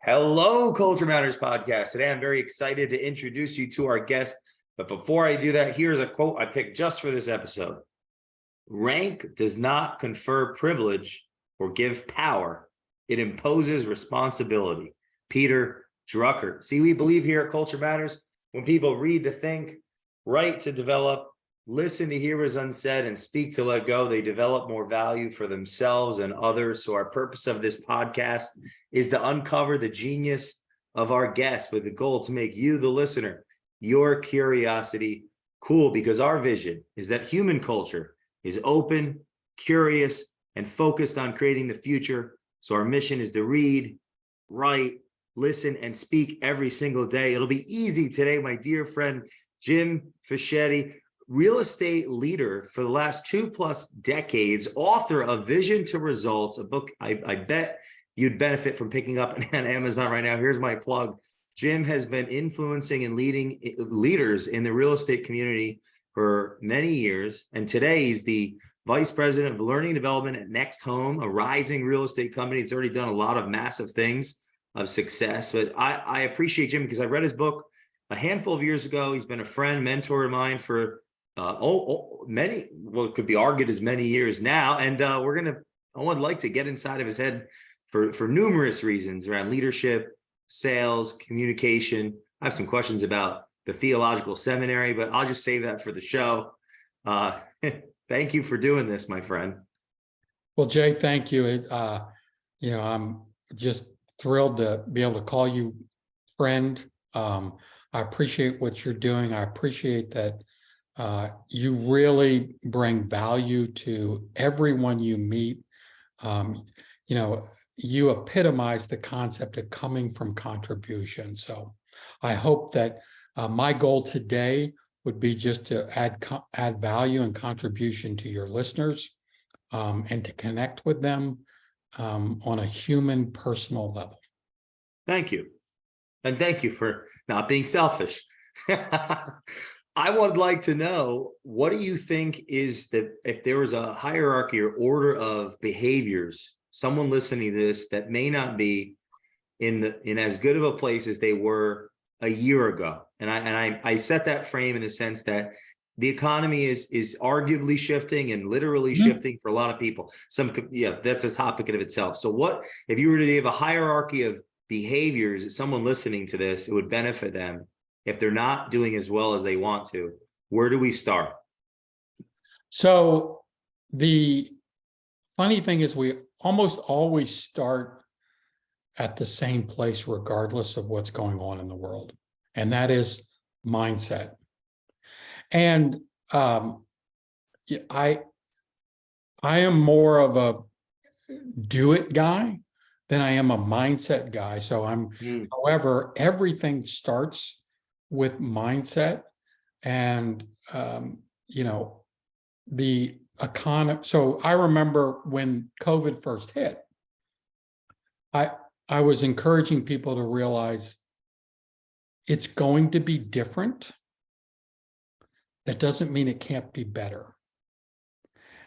Hello, Culture Matters podcast. Today, I'm very excited to introduce you to our guest. But before I do that, here's a quote I picked just for this episode. Rank does not confer privilege or give power. It imposes responsibility. Peter Drucker. See, we believe here at Culture Matters, when people read to think, write to develop, listen to hear what is unsaid, and speak to let go, they develop more value for themselves and others. So our purpose of this podcast is to uncover the genius of our guests with the goal to make you, the listener, your curiosity cool, because our vision is that human culture is open, curious, and focused on creating the future. So our mission is to read, write, listen, and speak every single day. It'll be easy today, my dear friend, Jim Fischetti, real estate leader for the last 2+ decades, author of Vision to Results, a book I bet you'd benefit from picking up on Amazon right now. Here's my plug. Jim has been influencing and leading leaders in the real estate community for many years. And today he's the vice president of learning development at NextHome, a rising real estate company. It's already done a lot of massive things of success. But I appreciate Jim because I read his book a handful of years ago. He's been a friend, mentor of mine for it could be argued as many years now. And I would like to get inside of his head for numerous reasons around leadership, sales, communication. I have some questions about the theological seminary, but I'll just save that for the show. Thank you for doing this, my friend. Well, Jay, thank you. I'm just thrilled to be able to call you friend. I appreciate what you're doing. I appreciate that you really bring value to everyone you meet. You epitomize the concept of coming from contribution. So I hope that my goal today would be just to add value and contribution to your listeners and to connect with them on a human, personal level. Thank you. And thank you for not being selfish. I would like to know, what do you think is if there was a hierarchy or order of behaviors, someone listening to this that may not be in as good of a place as they were a year ago? And I set that frame in the sense that the economy is arguably shifting and literally shifting for a lot of people. That's a topic in of itself. So what if you were to give a hierarchy of behaviors, someone listening to this, it would benefit them if they're not doing as well as they want to? Where do we start? So the funny thing is we almost always start at the same place regardless of what's going on in the world, and that is mindset. And I am more of a do it guy than I am a mindset guy. So however, everything starts with mindset. And the economy. So I remember when COVID first hit, I was encouraging people to realize it's going to be different. That doesn't mean it can't be better.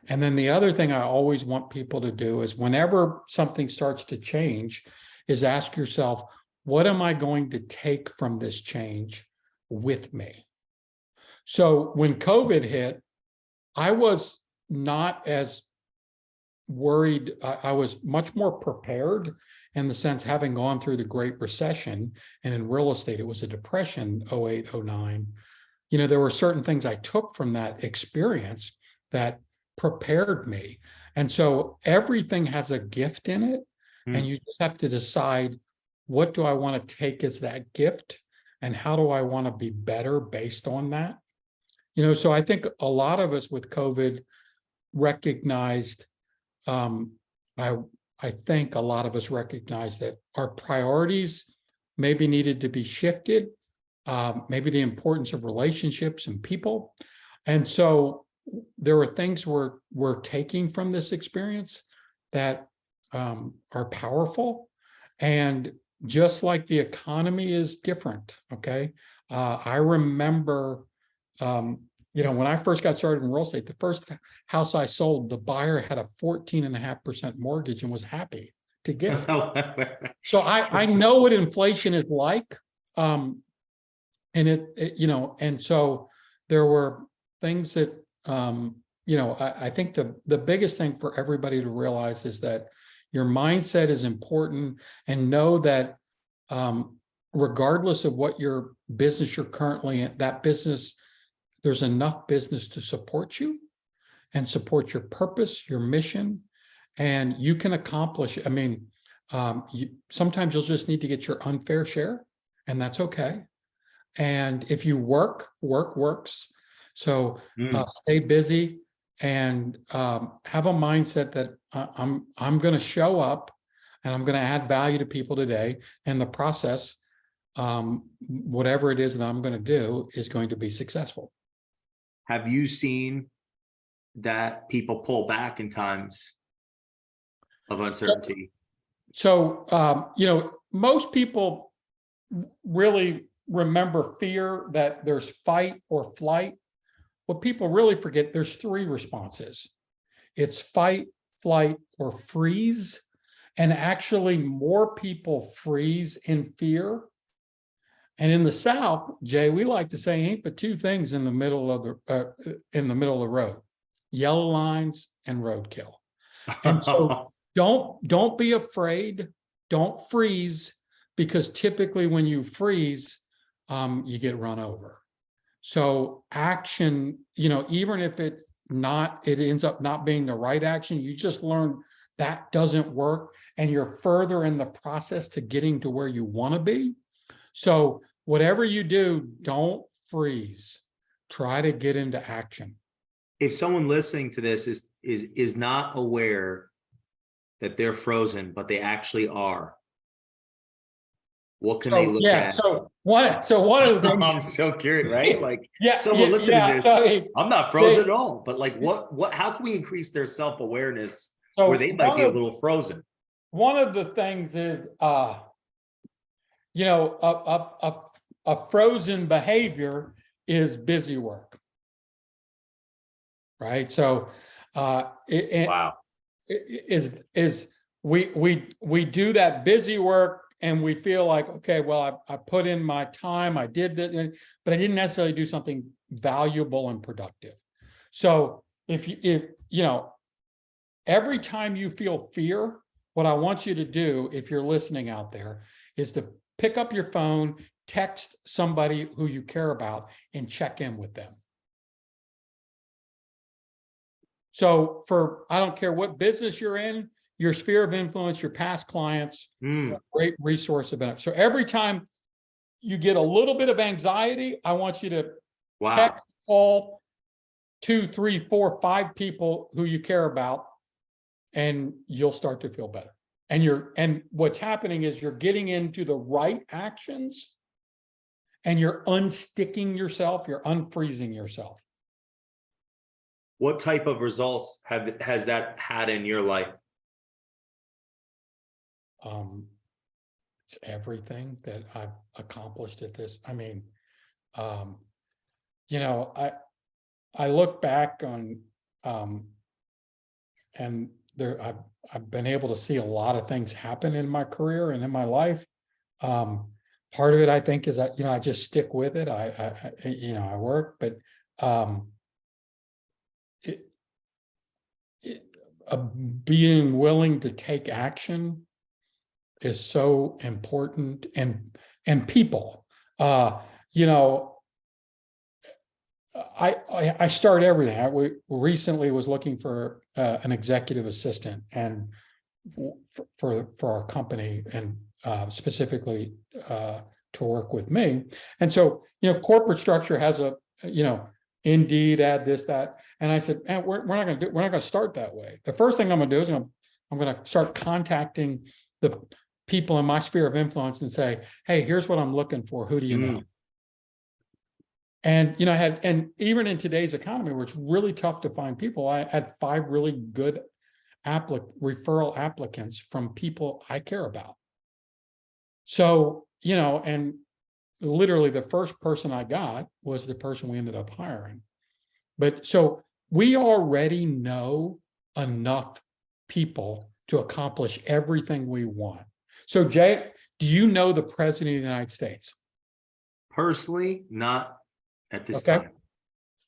And then the other thing I always want people to do is whenever something starts to change is ask yourself, what am I going to take from this change with me? So when COVID hit, I was not as worried. I was much more prepared in the sense, having gone through the Great Recession, and in real estate, it was a depression, 08, 09. There were certain things I took from that experience that prepared me. And so everything has a gift in it. And you just have to decide, what do I want to take as that gift? And how do I want to be better based on that? So I think a lot of us with COVID recognized, I think a lot of us recognized that our priorities maybe needed to be shifted, maybe the importance of relationships and people. And so there were things we're taking from this experience that are powerful. And just like the economy is different, okay? I remember, when I first got started in real estate, the first house I sold, the buyer had a 14.5% mortgage and was happy. to get it. So I know what inflation is like. And and so there were things that, I think the biggest thing for everybody to realize is that your mindset is important, and know that regardless of what your business you're currently in, that business, there's enough business to support you and support your purpose, your mission, and you can accomplish. I mean, sometimes you'll just need to get your unfair share, and that's okay. And if you work works. So stay busy and have a mindset that I'm going to show up and I'm going to add value to people today. And the process, whatever it is that I'm going to do, is going to be successful. Have you seen that people pull back in times of uncertainty? So, most people really remember fear, that there's fight or flight. What people really forget, there's three responses. It's fight, flight, or freeze. And actually more people freeze in fear. And in the South, Jay, we like to say ain't but two things in the middle of the road: yellow lines and roadkill. And so don't be afraid, don't freeze, because typically when you freeze, you get run over. So action, even if it ends up not being the right action, you just learn that doesn't work, and you're further in the process to getting to where you want to be. So whatever you do, don't freeze. Try to get into action. If someone listening to this is not aware that they're frozen, but they actually are, what can they look at? So one of the things, I'm so curious, right? Like, yeah, someone listening to this, I'm not frozen they, at all, but like, how can we increase their self-awareness so where they might be a little frozen? One of the things is, a frozen behavior is busy work, right? So, Wow. We do that busy work, and we feel like, okay, well, I put in my time, I did that, but I didn't necessarily do something valuable and productive. So if every time you feel fear, what I want you to do, if you're listening out there, is to pick up your phone, text somebody who you care about, and check in with them. So I don't care what business you're in, your sphere of influence, your past clients, a great resource about it. So every time you get a little bit of anxiety, I want you to text, call 2, 3, 4, 5 people who you care about, and you'll start to feel better. And what's happening is you're getting into the right actions, and you're unsticking yourself, you're unfreezing yourself. What type of results has that had in your life? It's everything that I've accomplished at this. I mean, I look back on, and I've been able to see a lot of things happen in my career and in my life. Part of it, I think, is that, I just stick with it. I work, but being willing to take action is so important. And people, I start everything. We recently was looking for an executive assistant, and for our company, and specifically to work with me. And so, corporate structure has a, Indeed, add this, that. And I said, man, we're not going to start that way. The first thing I'm going to do is I'm going to start contacting the people in my sphere of influence and say, hey, here's what I'm looking for. Who do you know? And, and even in today's economy, where it's really tough to find people, I had 5 really good referral applicants from people I care about. So, and literally the first person I got was the person we ended up hiring. But so we already know enough people to accomplish everything we want. So Jay, do you know the President of the United States? Personally, not at this time.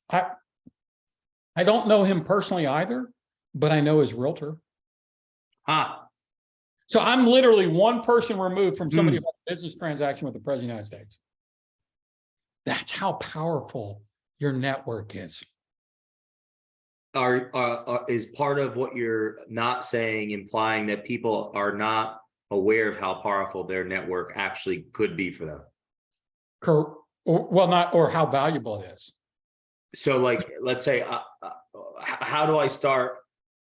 I don't know him personally either, but I know his realtor. So I'm literally one person removed from somebody who had a business transaction with the President of the United States. That's how powerful your network is. Is part of what you're not saying implying that people are not aware of how powerful their network actually could be for them? Or how valuable it is. So like, let's say, how do I start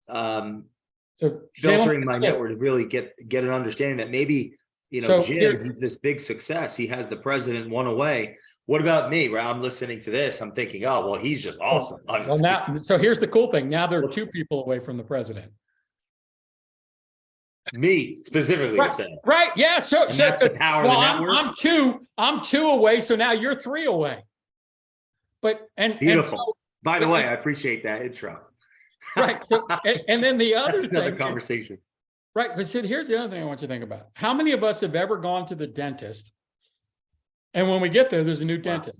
filtering my network to really get an understanding that maybe, Jim, he's this big success. He has the president one away. What about me? Where I'm listening to this, I'm thinking, oh, well, he's just awesome. So here's the cool thing. Now there are two people away from the president. Me specifically, right, you're saying. Right? Yeah. So that's the power of the network. I'm two away. So now you're three away. Beautiful. By the way, I appreciate that intro. Right. So, and then the other That's another conversation. Right. But so here's the other thing I want you to think about. How many of us have ever gone to the dentist? And when we get there, there's a new dentist.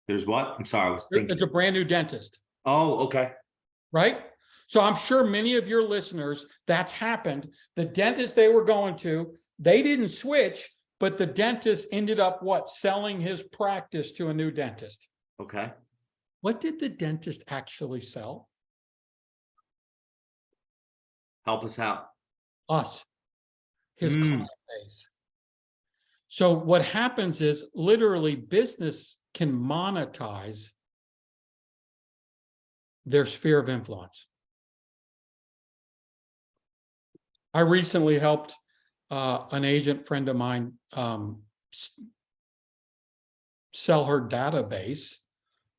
There's what? I'm sorry, I was thinking. There's a brand new dentist. Oh, okay. Right? So I'm sure many of your listeners, that's happened. The dentist they were going to, they didn't switch, but the dentist ended up what? Selling his practice to a new dentist. Okay. What did the dentist actually sell? Help us out. Us. His client base. So what happens is literally business can monetize their sphere of influence. I recently helped an agent friend of mine sell her database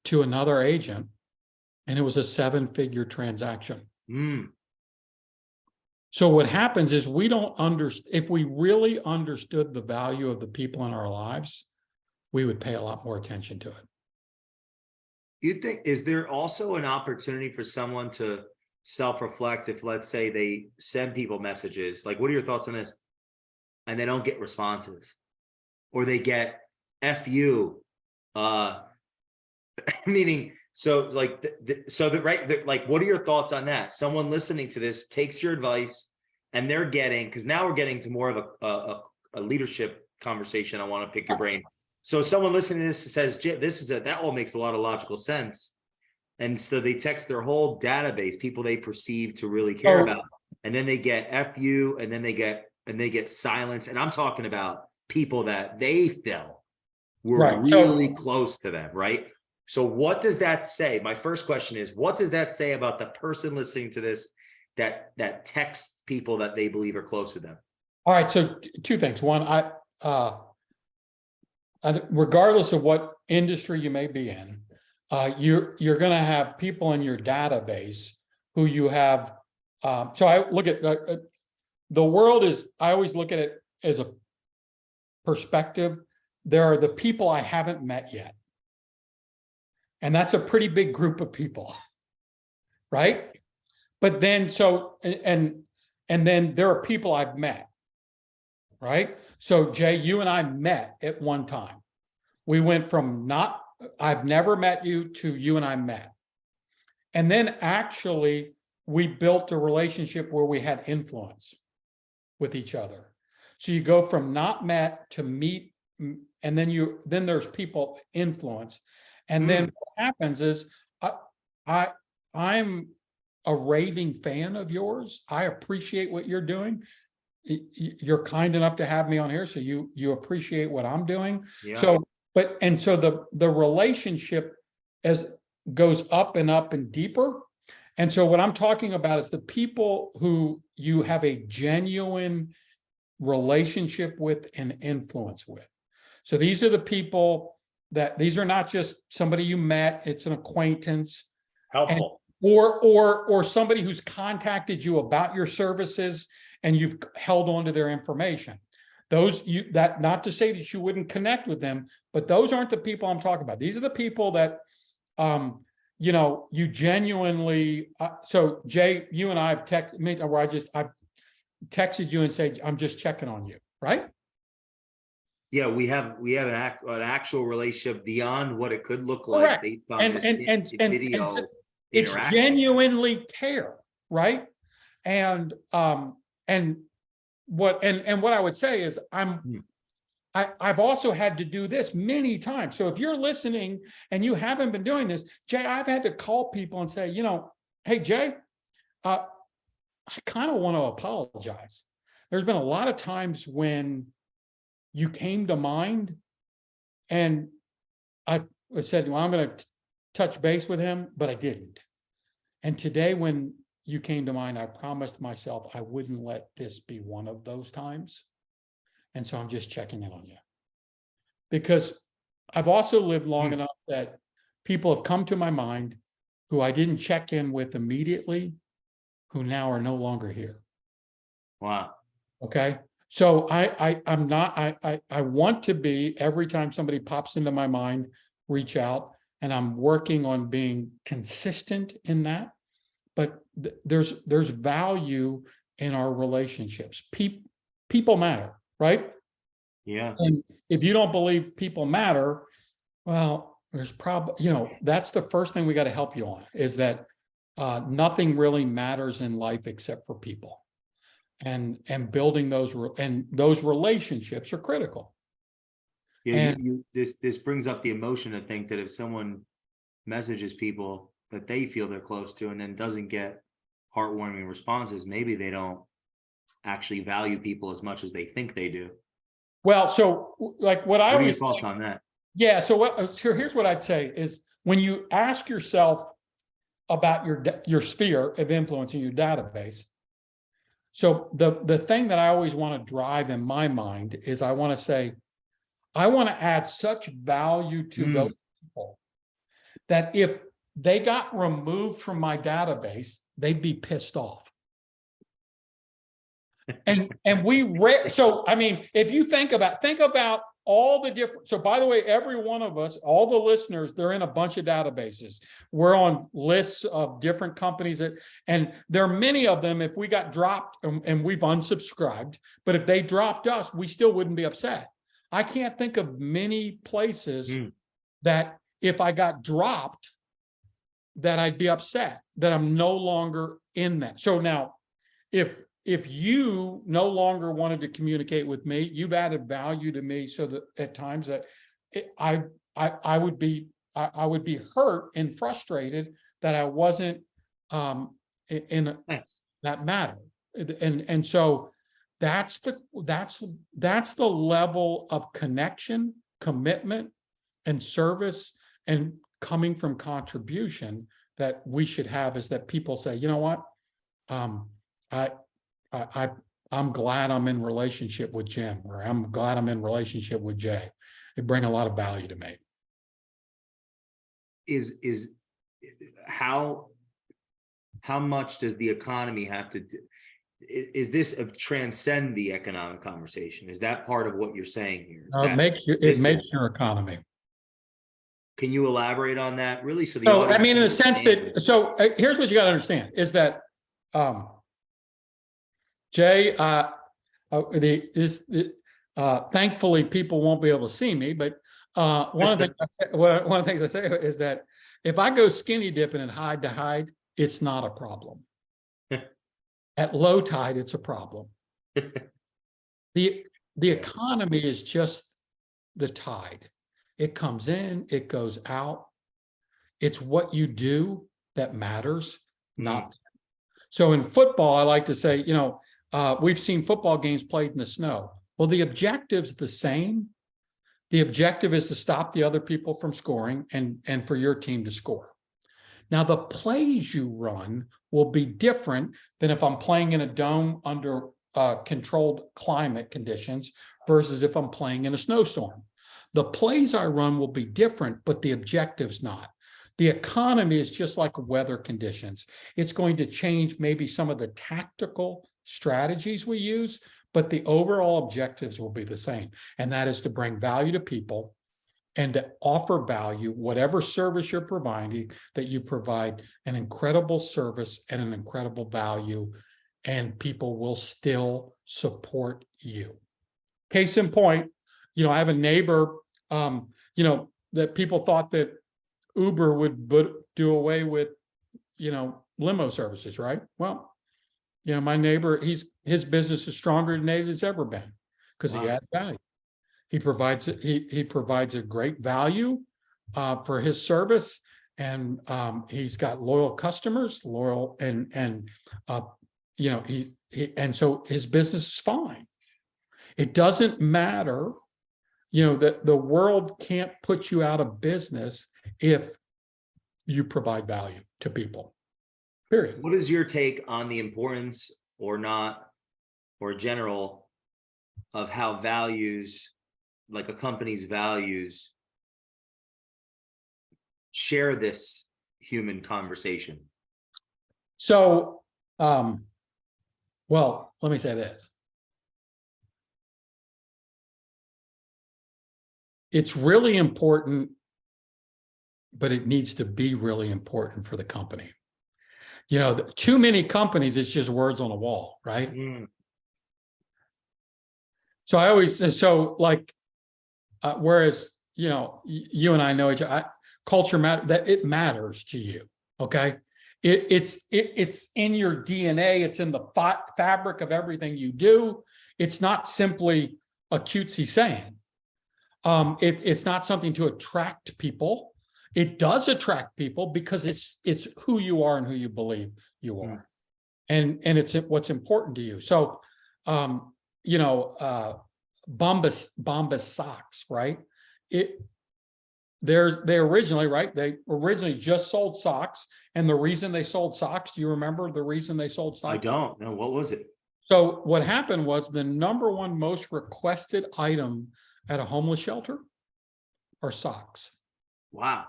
to another agent, and it was a 7-figure transaction. So what happens is we don't understand. If we really understood the value of the people in our lives, we would pay a lot more attention to it. You think, is there also an opportunity for someone to self-reflect if, let's say, they send people messages, like, what are your thoughts on this? And they don't get responses, or they get F you, meaning, so like, like, what are your thoughts on that? Someone listening to this takes your advice and they're getting, because now we're getting to more of a leadership conversation. I want to pick your brain. So someone listening to this says, that all makes a lot of logical sense. And so they text their whole database, people they perceive to really care about, and then they get F you, and then they get silence. And I'm talking about people that they feel were really close to them, right? So what does that say? My first question is, what does that say about the person listening to this that texts people that they believe are close to them? All right, so two things. One, regardless of what industry you may be in, you're going to have people in your database who you have. So I look at the world is, I always look at it as a perspective. There are the people I haven't met yet. And that's a pretty big group of people, right? But then, and then there are people I've met, right? So Jay, you and I met at one time. We went from I've never met you to you and I met. And then actually we built a relationship where we had influence with each other. So you go from not met to meet, and then there's people influence. And then what happens is I'm a raving fan of yours. I appreciate what you're doing. You're kind enough to have me on here, so you appreciate what I'm doing. Yeah. So the relationship goes up and deeper. And so what I'm talking about is the people who you have a genuine relationship with and influence with. So these are the people these are not just somebody you met, it's an acquaintance. Helpful. Or somebody who's contacted you about your services and you've held on to their information. Not to say that you wouldn't connect with them, but those aren't the people I'm talking about. These are the people that you genuinely, so Jay, you and I have texted me, where I've texted you and said, I'm just checking on you, right? Yeah, we have an actual relationship beyond what it could look like Correct. based on And, this video it's interaction. genuinely care, right? And what I would say is I've also had to do this many times. So if you're listening and you haven't been doing this, Jay, I've had to call people and say, hey, Jay, I kind of want to apologize. There's been a lot of times when you came to mind and I said, well, I'm going to touch base with him, but I didn't. And today, when you came to mind, I promised myself I wouldn't let this be one of those times. And so I'm just checking in on you. Because I've also lived long enough that people have come to my mind who I didn't check in with immediately, who now are no longer here. Wow. Okay. So I want to be, every time somebody pops into my mind, reach out, and I'm working on being consistent in that. But there's value in our relationships. People matter, right? Yeah. And if you don't believe people matter, well, there's probably, that's the first thing we got to help you on, is that nothing really matters in life except for people. And building those relationships are critical. Yeah, this brings up the emotion to think that if someone messages people that they feel they're close to and then doesn't get heartwarming responses, maybe they don't actually value people as much as they think they do. Well, so like what are your thoughts on that? Yeah, so here's what I'd say is, when you ask yourself about your sphere of influence in your database, so the thing that I always want to drive in my mind is, I want to say, I want to add such value to those people that if they got removed from my database, they'd be pissed off. And so, I mean, if you think about all the different, so by the way, every one of us, all the listeners, they're in a bunch of databases. We're on lists of different companies and there are many of them, if we got dropped and we've unsubscribed, but if they dropped us, we still wouldn't be upset. I can't think of many places that if I got dropped, that I'd be upset that I'm no longer in that. So now, if you no longer wanted to communicate with me, you've added value to me, so that at times that I would be hurt and frustrated that I wasn't in that matter. And so that's the level of connection, commitment, and service, and coming from contribution that we should have, is that people say, you know what, I'm glad I'm in relationship with Jim, or I'm glad I'm in relationship with Jay. They bring a lot of value to me. Is how much does the economy have to do? Is this transcend the economic conversation? Is that part of what you're saying here? It makes your economy. Can you elaborate on that? Really? So I mean, in the sense that, here's what you got to understand is that, Jay, thankfully people won't be able to see me, but one of the things I say is that if I go skinny dipping and hide to hide, it's not a problem. At low tide, it's a problem. The economy is just the tide. It comes in, it goes out. It's what you do that matters, not. So in football, I like to say, we've seen football games played in the snow. Well, the objective's the same. The objective is to stop the other people from scoring and for your team to score. Now, the plays you run will be different than if I'm playing in a dome under controlled climate conditions versus if I'm playing in a snowstorm. The plays I run will be different, but the objective's not. The economy is just like weather conditions. It's going to change maybe some of the tactical strategies we use, but the overall objectives will be the same. And that is to bring value to people and to offer value, whatever service you're providing, that you provide an incredible service and an incredible value, and people will still support you. Case in point, I have a neighbor, that people thought that Uber would do away with, limo services, right? Well, my neighbor, his business is stronger than it has ever been because he adds value. He provides a great value for his service, and he's got loyal customers, and so his business is fine. It doesn't matter, that the world can't put you out of business if you provide value to people. Period. What is your take on the importance or not, or general, of how values, like a company's values, share this human conversation? So, well, let me say this. It's really important, but it needs to be really important for the company. Too many companies, it's just words on a wall, right? So I always, whereas, you and I know each other, culture matters, that it matters to you. Okay. It's in your DNA. It's in the fabric of everything you do. It's not simply a cutesy saying. It's not something to attract people. It does attract people because it's who you are and who you believe you are, and it's what's important to you. So, Bombas socks, right? They originally just sold socks, and the reason they sold socks, do you remember the reason they sold socks? I don't know. What was it? So what happened was the number one most requested item at a homeless shelter are socks. Wow.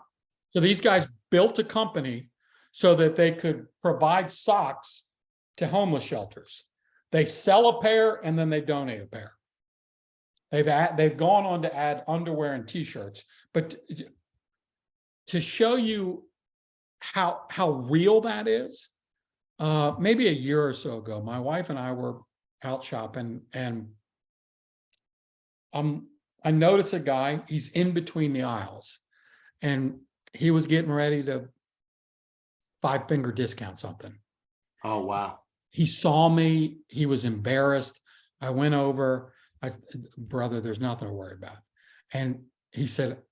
So these guys built a company so that they could provide socks to homeless shelters. They sell a pair and then they donate a pair. They've gone on to add underwear and t-shirts, but to show you how real that is, maybe a year or so ago, my wife and I were out shopping, and I noticed a guy, he's in between the aisles, and he was getting ready to 5-finger discount something. Oh, wow. He saw me, he was embarrassed. I went over, brother, there's nothing to worry about. And he said,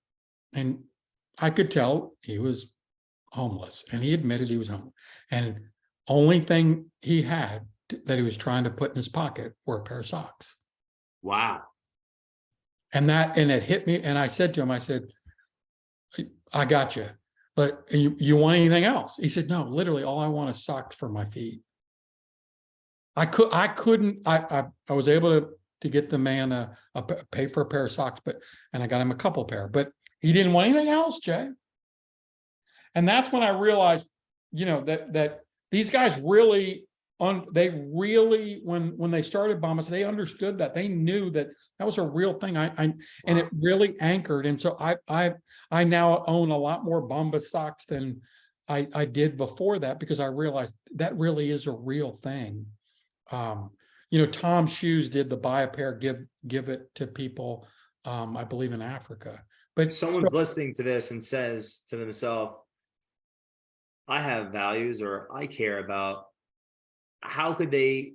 and I could tell he was homeless, and he admitted he was homeless. And only thing he had that he was trying to put in his pocket were a pair of socks. Wow. And it hit me. And I said to him, I said, I got you, but you want anything else? He said, no, literally all I want is socks for my feet. I was able to get the man a pay for a pair of socks, and I got him a couple pair, but he didn't want anything else, Jay. And that's when I realized, that these guys really, when they started Bombas, they understood that. They knew that was a real thing. And it really anchored. And so I now own a lot more Bombas socks than I did before that, because I realized that really is a real thing. Tom Shoes did the buy a pair, give it to people, I believe in Africa. But someone's listening to this and says to themselves, I have values, or I care about, how could they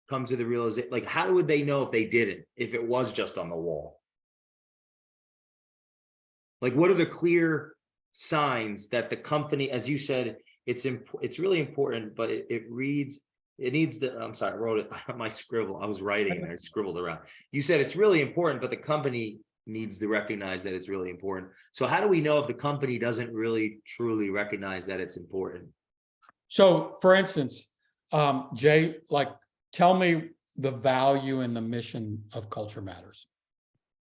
come to the realization? Like, how would they know if they didn't, if it was just on the wall? Like, what are the clear signs that the company, as you said, it's really important, but I'm sorry, I wrote it on my scribble. I was writing and I scribbled around. You said it's really important, but the company needs to recognize that it's really important. So how do we know if the company doesn't really truly recognize that it's important? So, for instance, Jay, tell me the value and the mission of Culture Matters.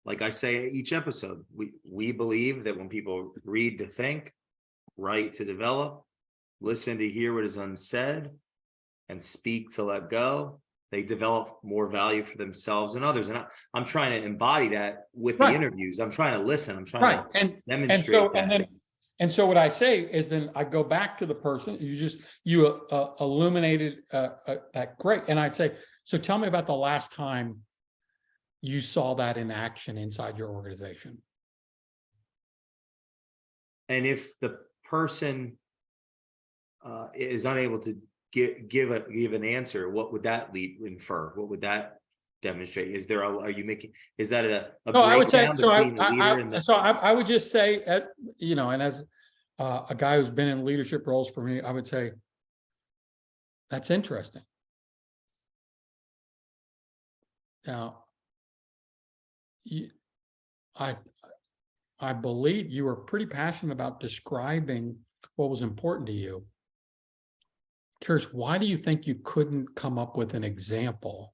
Like I say each episode, we believe that when people read to think, write to develop, listen to hear what is unsaid, and speak to let go, they develop more value for themselves and others. And I'm trying to embody that with the Right. interviews. I'm trying to listen. I'm trying Right. to And demonstrate that. so what I say is then I go back to the person, you illuminated that great. And I'd say, so tell me about the last time you saw that in action inside your organization. And if the person is unable to give an answer, what would that infer? What would that demonstrate? Is that a No, I would say, breakdown so between the leader and the? I would just say, and as a guy who's been in leadership roles for me, I would say, that's interesting. Now, I believe you were pretty passionate about describing what was important to you. Curious, why do you think you couldn't come up with an example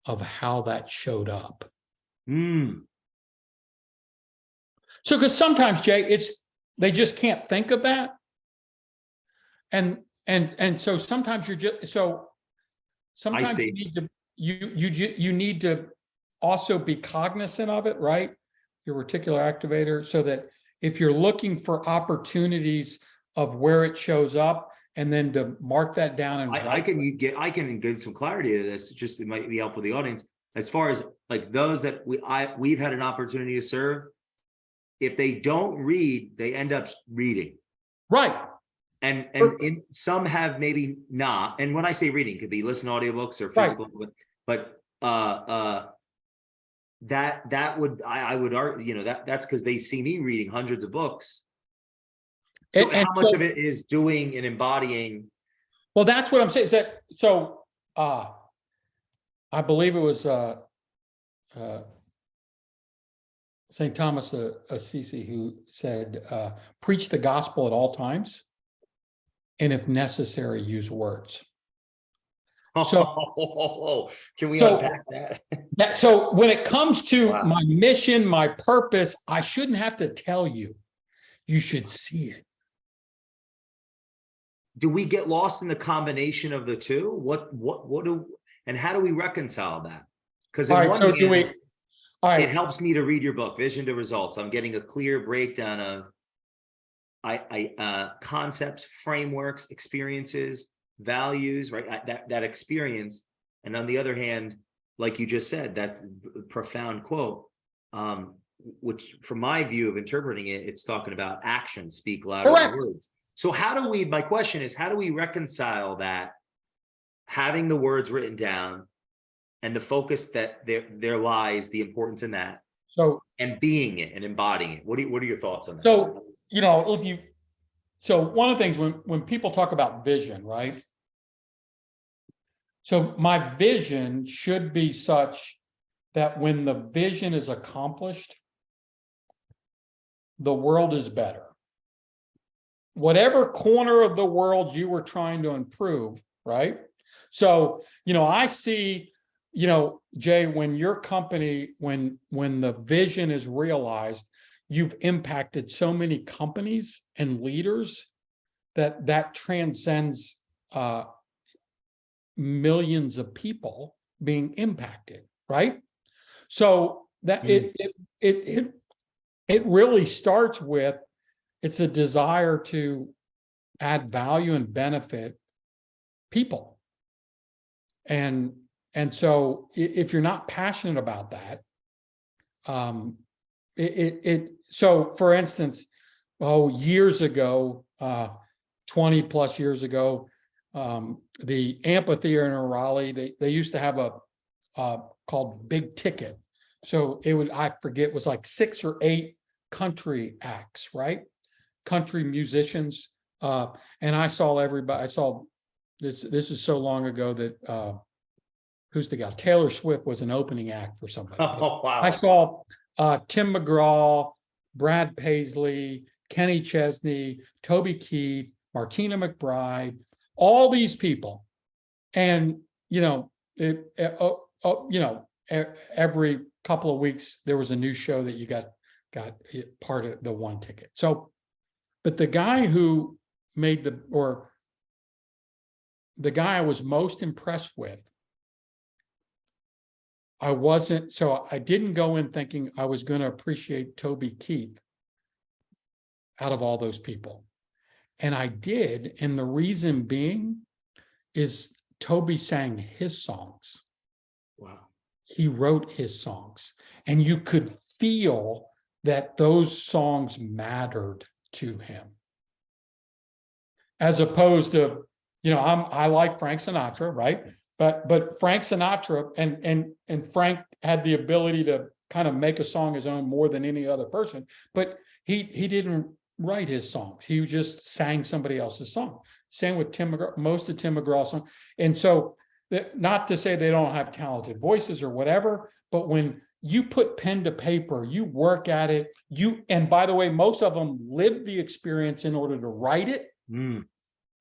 of how that showed up? So, because sometimes, Jay, they just can't think of that, and so sometimes sometimes you need to also be cognizant of it, right? Your reticular activator, so that if you're looking for opportunities of where it shows up, and then to mark that down. And I can give some clarity to this. Just it might be helpful to the audience as far as like those that we've had an opportunity to serve. If they don't read, they end up reading. Right. And some have maybe not. And when I say reading, it could be listen to audiobooks or physical, right. But that would I would argue, that's because they see me reading hundreds of books. So how much of it is doing and embodying? Well, that's what I'm saying. Is that so? I believe it was St. Thomas Assisi who said, "Preach the gospel at all times, and if necessary, use words." So, can we unpack that? So when it comes to my mission, my purpose, I shouldn't have to tell you. You should see it. Do we get lost in the combination of the two? And how do we reconcile that? Because it helps me to read your book, Vision to Results. I'm getting a clear breakdown of concepts, frameworks, experiences, values, right? That experience. And on the other hand, like you just said, that's a profound quote, which from my view of interpreting it, it's talking about actions speak louder than words. So my question is, how do we reconcile that, having the words written down and the focus that there lies, the importance in that, and being it and embodying it? What are your thoughts on that? So, one of the things when people talk about vision, right? So my vision should be such that when the vision is accomplished, the world is better. Whatever corner of the world you were trying to improve, right? So, I see, Jay, when your company, when the vision is realized, you've impacted so many companies and leaders that transcends millions of people being impacted, right? So that it really starts with, it's a desire to add value and benefit people. And so if you're not passionate about that, so for instance, years ago, 20 plus years ago, the amphitheater in Raleigh, they used to have a called Big Ticket. So I forget, it was like 6 or 8 country acts, right? Country musicians. And I saw this is so long ago that who's the guy? Taylor Swift was an opening act for somebody. Oh, wow. I saw Tim McGraw, Brad Paisley, Kenny Chesney, Toby Keith, Martina McBride, all these people. And, every couple of weeks, there was a new show that you got part of the one ticket. So, but the guy who made the guy I was most impressed with I didn't go in thinking I was going to appreciate Toby Keith out of all those people. And I did. And the reason being is Toby sang his songs. Wow. He wrote his songs. And you could feel that those songs mattered to him. As opposed to, I like Frank Sinatra, right? But Frank Sinatra and Frank had the ability to kind of make a song his own more than any other person, but he didn't write his songs. He just sang somebody else's song. Same with Tim McGraw, most of Tim McGraw's songs. And so, not to say they don't have talented voices or whatever, but when you put pen to paper, you work at it, and by the way, most of them live the experience in order to write it, and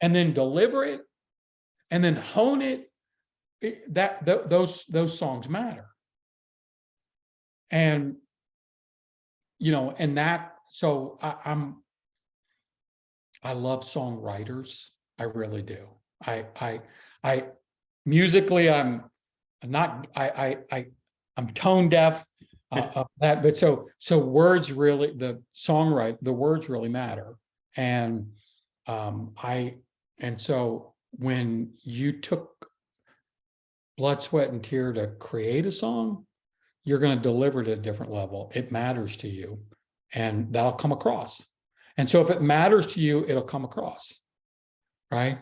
then deliver it, and then hone it. Those songs matter. And so I love songwriters. I really do. I musically, I'm tone deaf of that, but so words really, the words really matter. And so when you took blood, sweat, and tear to create a song, you're going to deliver it at a different level. It matters to you, and that'll come across. And so if it matters to you, it'll come across, right?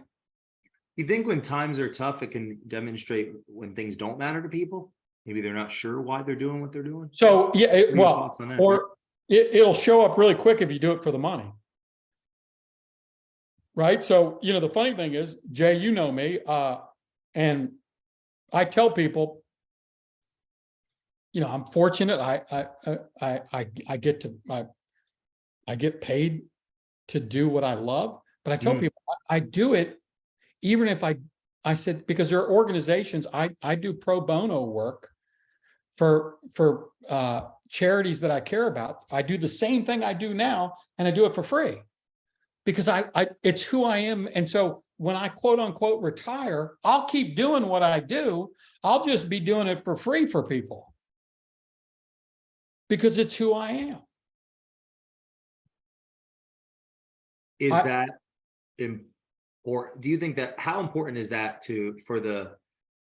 You think when times are tough, it can demonstrate when things don't matter to people? Maybe they're not sure why they're doing what they're doing? So, yeah, it'll show up really quick if you do it for the money. Right? So, the funny thing is, Jay, you know me, and I tell people, I'm fortunate. I get paid to do what I love, but I tell people I do it even if I said, because there are organizations, I do pro bono work for charities that I care about. I do the same thing I do now, and I do it for free because it's who I am. And so when I quote unquote retire, I'll keep doing what I do. I'll just be doing it for free for people because it's who I am. Is that important? Do you think that, how important is that for the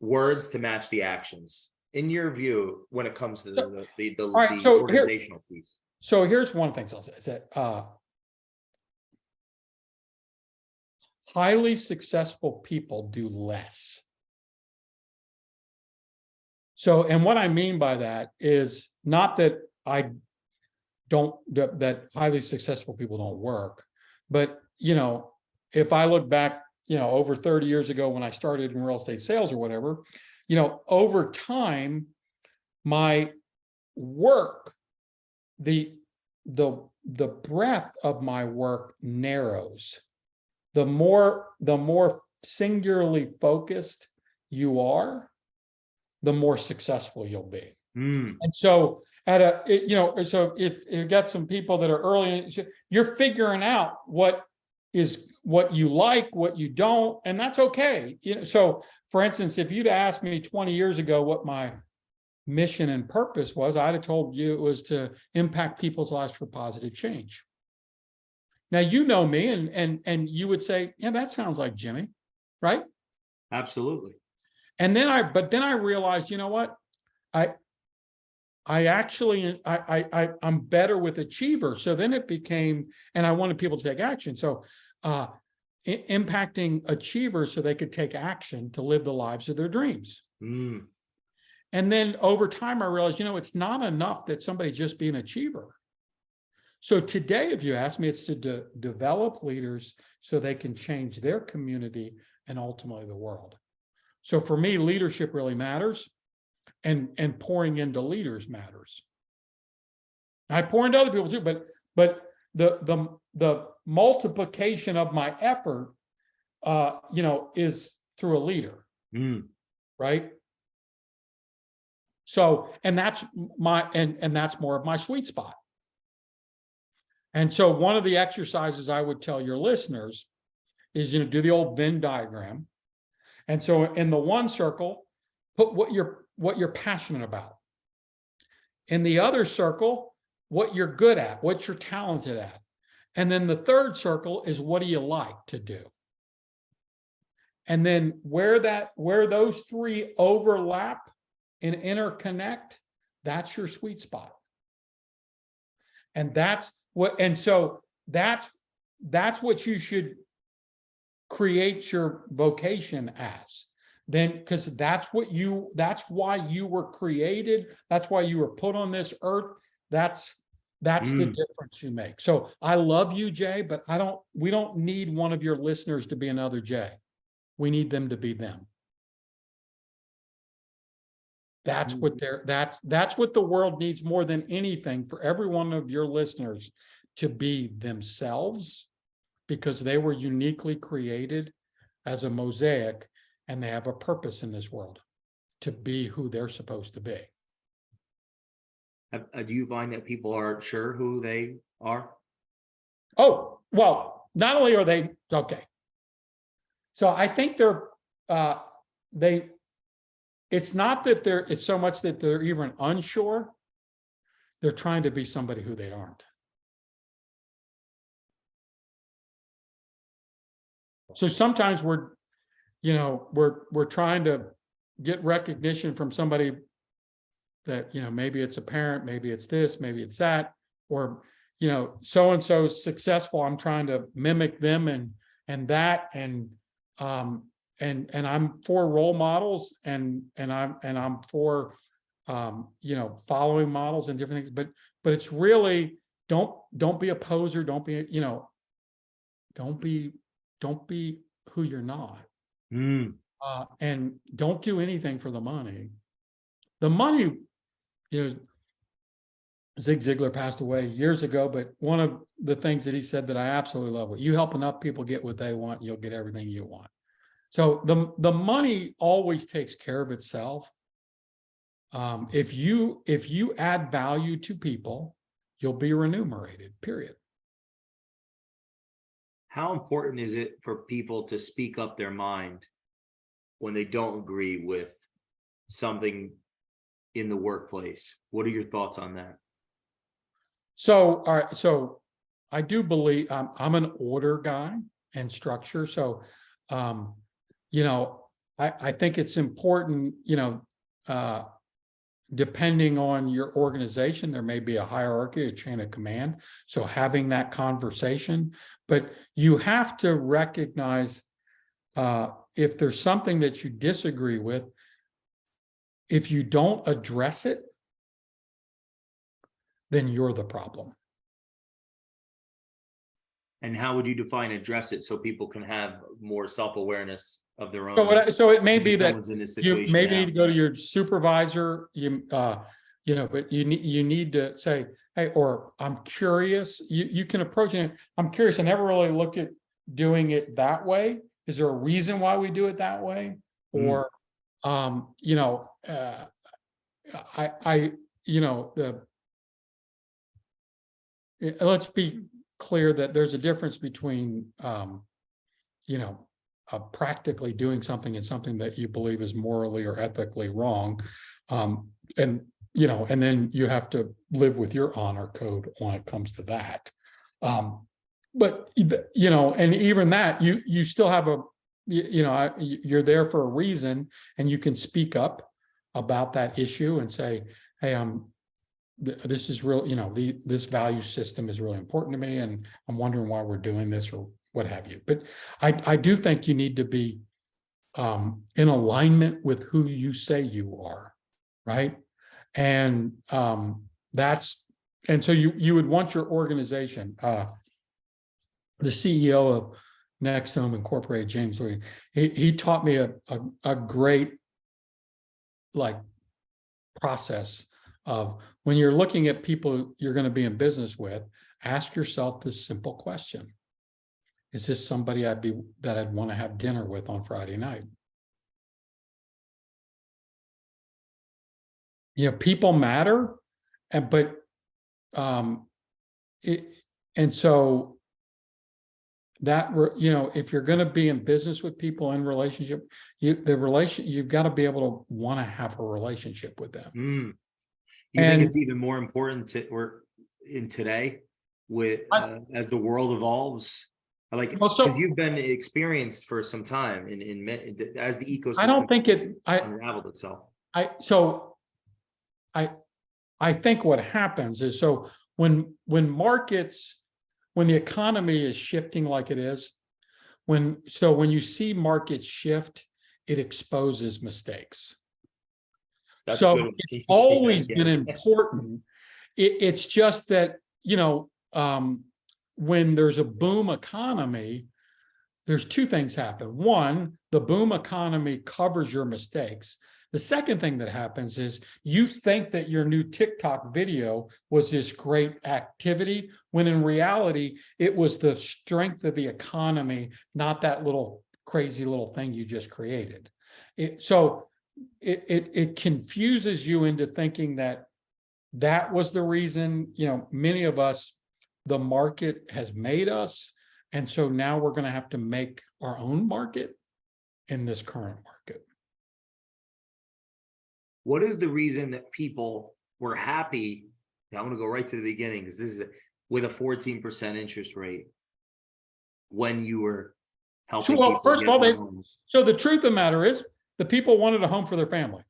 words to match the actions in your view when it comes to the organizational piece? So here's one thing I'll say is that highly successful people do less. So, and what I mean by that is not that that highly successful people don't work, but if I look back, over 30 years ago when I started in real estate sales or whatever, over time, my work, the breadth of my work narrows. The more singularly focused you are, the more successful you'll be. And so so if you've got some people that are early, you're figuring out what you like, what you don't, and that's okay. So for instance, if you'd asked me 20 years ago what my mission and purpose was, I'd have told you it was to impact people's lives for positive change. Now, you know me, and you would say, yeah, that sounds like Jimmy, right? Absolutely. And then I realized, you know what? I'm better with achievers. So then it became, and I wanted people to take action. So impacting achievers so they could take action to live the lives of their dreams. And then over time, I realized, it's not enough that somebody just be an achiever. So today, if you ask me, it's to develop leaders so they can change their community and ultimately the world. So for me, leadership really matters, and pouring into leaders matters. I pour into other people too, but the multiplication of my effort, is through a leader, right? So, and that's that's more of my sweet spot. And so one of the exercises I would tell your listeners is, do the old Venn diagram. And so in the one circle, put what you're passionate about. In the other circle, what you're good at, what you're talented at. And then the third circle is what do you like to do? And then where those three overlap and interconnect, that's your sweet spot. And that's what you should create your vocation as. Then, because that's why you were created, that's why you were put on this earth. That's the difference you make. So I love you, Jay, but we don't need one of your listeners to be another Jay. We need them to be them. That's what that's what the world needs more than anything, for every one of your listeners to be themselves, because they were uniquely created as a mosaic and they have a purpose in this world to be who they're supposed to be. Do you find that people aren't sure who they are? Oh, well, not only are they, okay. So I think it's not that it's so much that they're even unsure. They're trying to be somebody who they aren't. So sometimes we're trying to get recognition from somebody that, maybe it's a parent, maybe it's this, maybe it's that, or, so-and-so is successful. I'm trying to mimic them and that, and I'm for role models and I'm for, following models and different things, but it's really, don't be a poser. Don't be who you're not. And don't do anything for the money. The money, Zig Ziglar passed away years ago, but one of the things that he said that I absolutely love, you help enough people get what they want, you'll get everything you want. So the money always takes care of itself. If you add value to people, you'll be remunerated, period. How important is it for people to speak up their mind when they don't agree with something in the workplace? What are your thoughts on that? So, all right. So I do believe I'm an order guy and structure. So, I think it's important, depending on your organization, there may be a hierarchy, a chain of command. So having that conversation, but you have to recognize if there's something that you disagree with, if you don't address it, then you're the problem. And how would you define address it so people can have more self-awareness of their own? So it may be that you maybe now. need to go to your supervisor, but you need to say, hey, or I'm curious. You can approach it. I'm curious. I never really looked at doing it that way. Is there a reason why we do it that way? Or, let's be clear that there's a difference between, practically doing something and something that you believe is morally or ethically wrong. And then you have to live with your honor code when it comes to that. But, and even that, you still have you're there for a reason, and you can speak up about that issue and say, hey, this is real, this value system is really important to me, and I'm wondering why we're doing this or what have you. But I do think you need to be in alignment with who you say you are, right? And so you would want your organization. The CEO of NextHome Incorporated, James Lee, he taught me a great process of when you're looking at people you're going to be in business with, ask yourself this simple question. Is this somebody that I'd want to have dinner with on Friday night? People matter, and so if you're going to be in business with people in relationship, you've got to be able to want to have a relationship with them. You think it's even more important in today with as the world evolves? Because you've been experienced for some time as the ecosystem I don't think unraveled itself. I think what happens is, so when the economy is shifting like it is, when you see markets shift, it exposes mistakes. That's so good. It's always been important. It's just that, when there's a boom economy, there's two things happen. One, the boom economy covers your mistakes. The second thing that happens is you think that your new TikTok video was this great activity, when in reality, it was the strength of the economy, not that little crazy little thing you just created. It confuses you into thinking that was the reason. Many of us, the market has made us, and so now we're going to have to make our own market in this current market. What is the reason that people were happy? I want to go right to the beginning, because this is with a 14% interest rate when you were helping people first of all, homes. So the truth of the matter is, the people wanted a home for their family.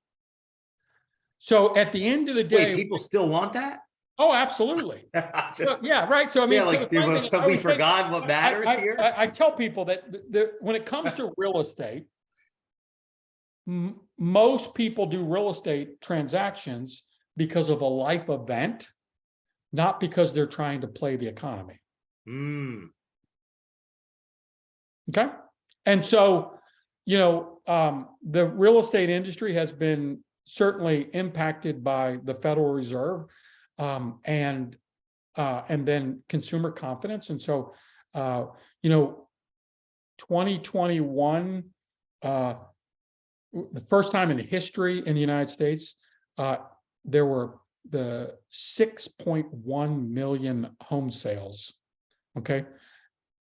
So at the end of the day, people still want that? Oh, absolutely. Yeah, right. So I mean, we forgot what matters here. I tell people that when it comes to real estate, most people do real estate transactions because of a life event, not because they're trying to play the economy. Okay. And so, the real estate industry has been certainly impacted by the Federal Reserve, and then consumer confidence. And so, 2021, the first time in history in the United States, there were the 6.1 million home sales. Okay.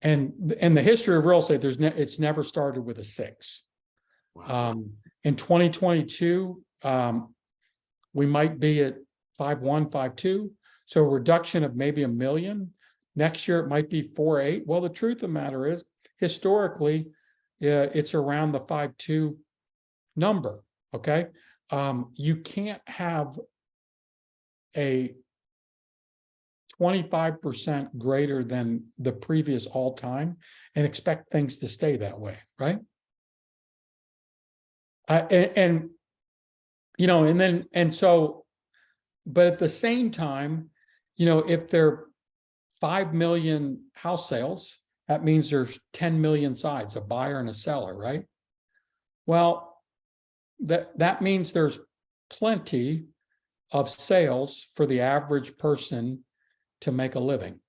And in the history of real estate, it's never started with a 6. Wow. In 2022, we might be at 5.1, 5.2. So a reduction of maybe 1 million. Next year, it might be 4.8. Well, the truth of the matter is, historically, it's around the 5.2 number. Okay. You can't have a 25% greater than the previous all time and expect things to stay that way. Right. But at the same time, if there are 5 million house sales, that means there's 10 million sides, a buyer and a seller, right? Well, that means there's plenty of sales for the average person to make a living.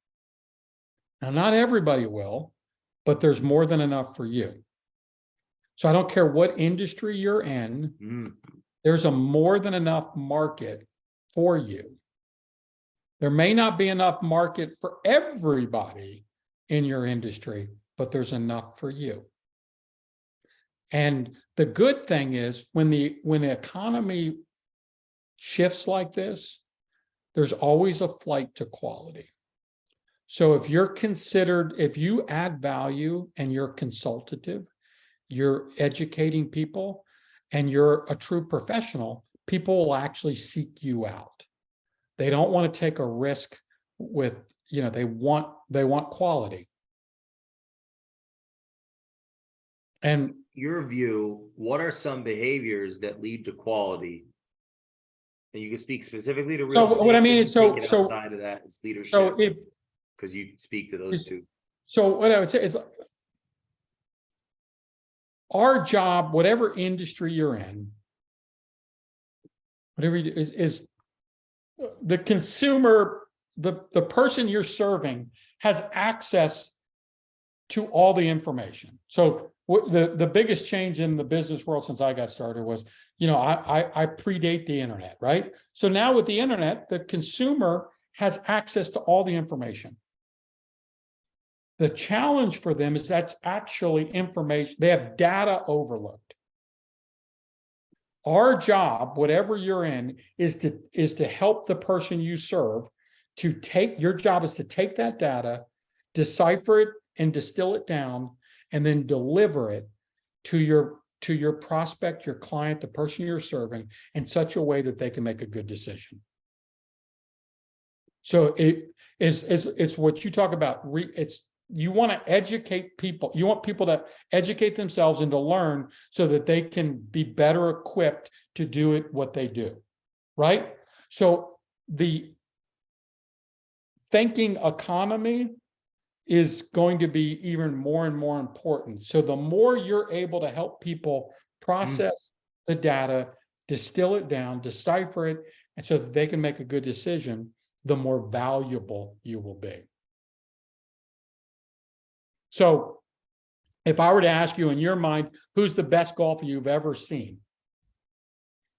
Now, not everybody will, but there's more than enough for you. So I don't care what industry you're in, there's a more than enough market for you. There may not be enough market for everybody in your industry, but there's enough for you. And the good thing is, when the economy shifts like this, there's always a flight to quality. So if you add value and you're consultative, you're educating people, and you're a true professional, people will actually seek you out. They don't want to take a risk with, they want quality. And your view, what are some behaviors that lead to quality? And you can speak specifically to real estate. What I mean is, outside of that is leadership, because you speak to those two. So what I would say is, our job, whatever industry you're in, whatever you do, is the consumer, the person you're serving has access to all the information. So the biggest change in the business world since I got started was, I predate the internet, right? So now with the internet, the consumer has access to all the information. The challenge for them is that's actually information. They have data overload. Our job, whatever you're in, is to help the person you serve to take, your job is to take that data, decipher it and distill it down, and then deliver it to your prospect, your client, the person you're serving, in such a way that they can make a good decision. So it's what you talk about. You want to educate people. You want people to educate themselves and to learn so that they can be better equipped to do it, what they do, right? So the thinking economy is going to be even more and more important. So the more you're able to help people process the data, distill it down, decipher it, and so that they can make a good decision, the more valuable you will be. So if I were to ask you in your mind, who's the best golfer you've ever seen?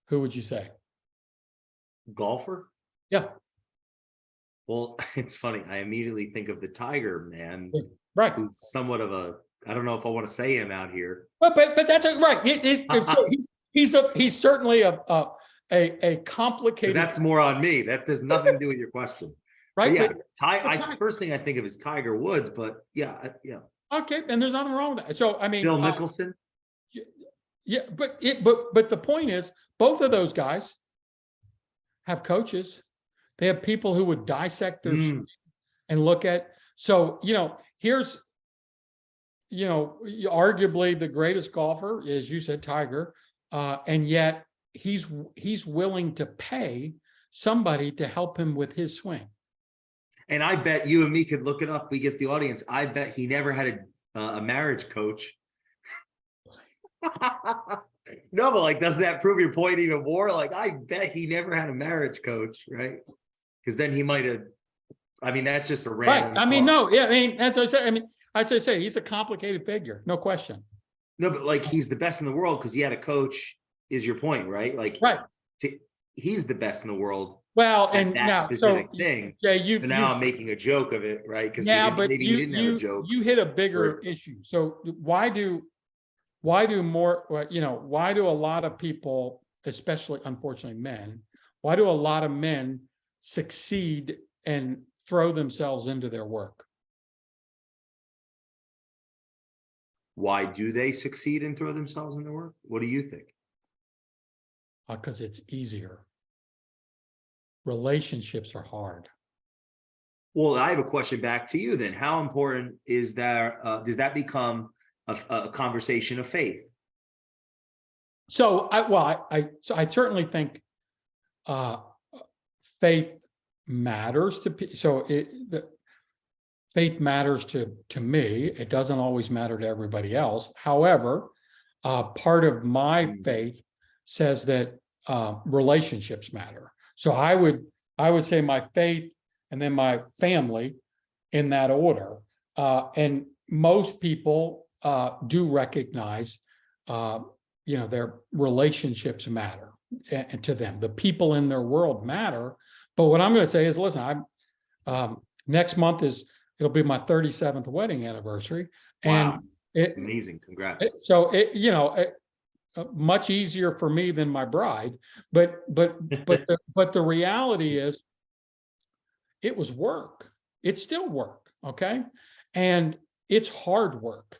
Who would you say? Golfer? Yeah. Well, it's funny. I immediately think of the Tiger, man. Right. Who's somewhat of a, I don't know if I want to say him out here. But that's right. So he's certainly a complicated. But that's more on me. That has nothing to do with your question. Right. But yeah, first thing I think of is Tiger Woods, but yeah. Okay, and there's nothing wrong with that. So I mean, Phil Mickelson. Yeah, but the point is, both of those guys have coaches. They have people who would dissect their swing and look at. So here's arguably the greatest golfer, as you said, Tiger, and yet he's willing to pay somebody to help him with his swing. And I bet you and me could look it up. We get the audience. I bet he never had a marriage coach. No, but like, doesn't that prove your point even more? Like, I bet he never had a marriage coach, right? Because then he might have. I mean, that's just a random. Right. I mean, no, yeah. I mean, that's what I say. I mean, as I say, he's a complicated figure, no question. No, but like, he's the best in the world because he had a coach. Is your point, right? Like, right. He's the best in the world. Well, and that now, specific thing. Yeah, so now I'm making a joke of it, right? Because maybe you didn't have a joke. You hit a bigger issue. So why do a lot of people, especially unfortunately men, why do a lot of men succeed and throw themselves into their work? Why do they succeed and throw themselves into work? What do you think? Because it's easier. Relationships are hard. Well, I have a question back to you then. How important is that? Does that become a conversation of faith? So I certainly think faith matters to people. So faith matters to me. It doesn't always matter to everybody else. However, part of my faith says that relationships matter. So I would say my faith and then my family in that order. And most people do recognize, their relationships matter to them. The people in their world matter. But what I'm going to say is, listen, next month it'll be my 37th wedding anniversary. Wow. And amazing. Congrats. So much easier for me than my bride, but the reality is, it was work. It's still work, okay, and it's hard work.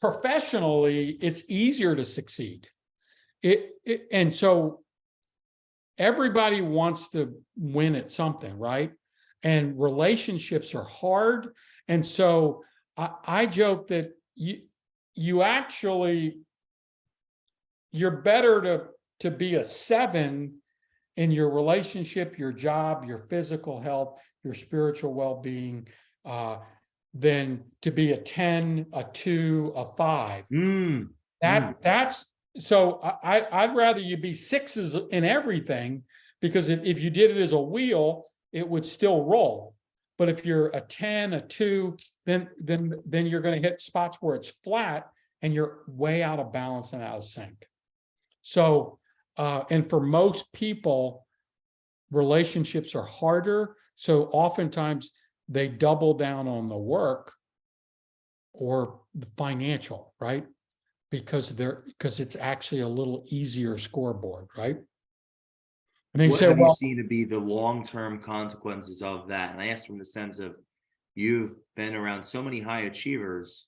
Professionally, it's easier to succeed. And so everybody wants to win at something, right? And relationships are hard, and so I joke that you're better to be a 7 in your relationship, your job, your physical health, your spiritual well-being, than to be a 10, a 2, a 5. That's so I'd rather you be 6s in everything, because if you did it as a wheel, it would still roll. But if you're a 10, a 2, then you're going to hit spots where it's flat and you're way out of balance and out of sync. So, and for most people, relationships are harder. So oftentimes they double down on the work or the financial, right? Because it's actually a little easier scoreboard, right? And then you What say, have you well, seen to be the long-term consequences of that? And I asked from the sense of you've been around so many high achievers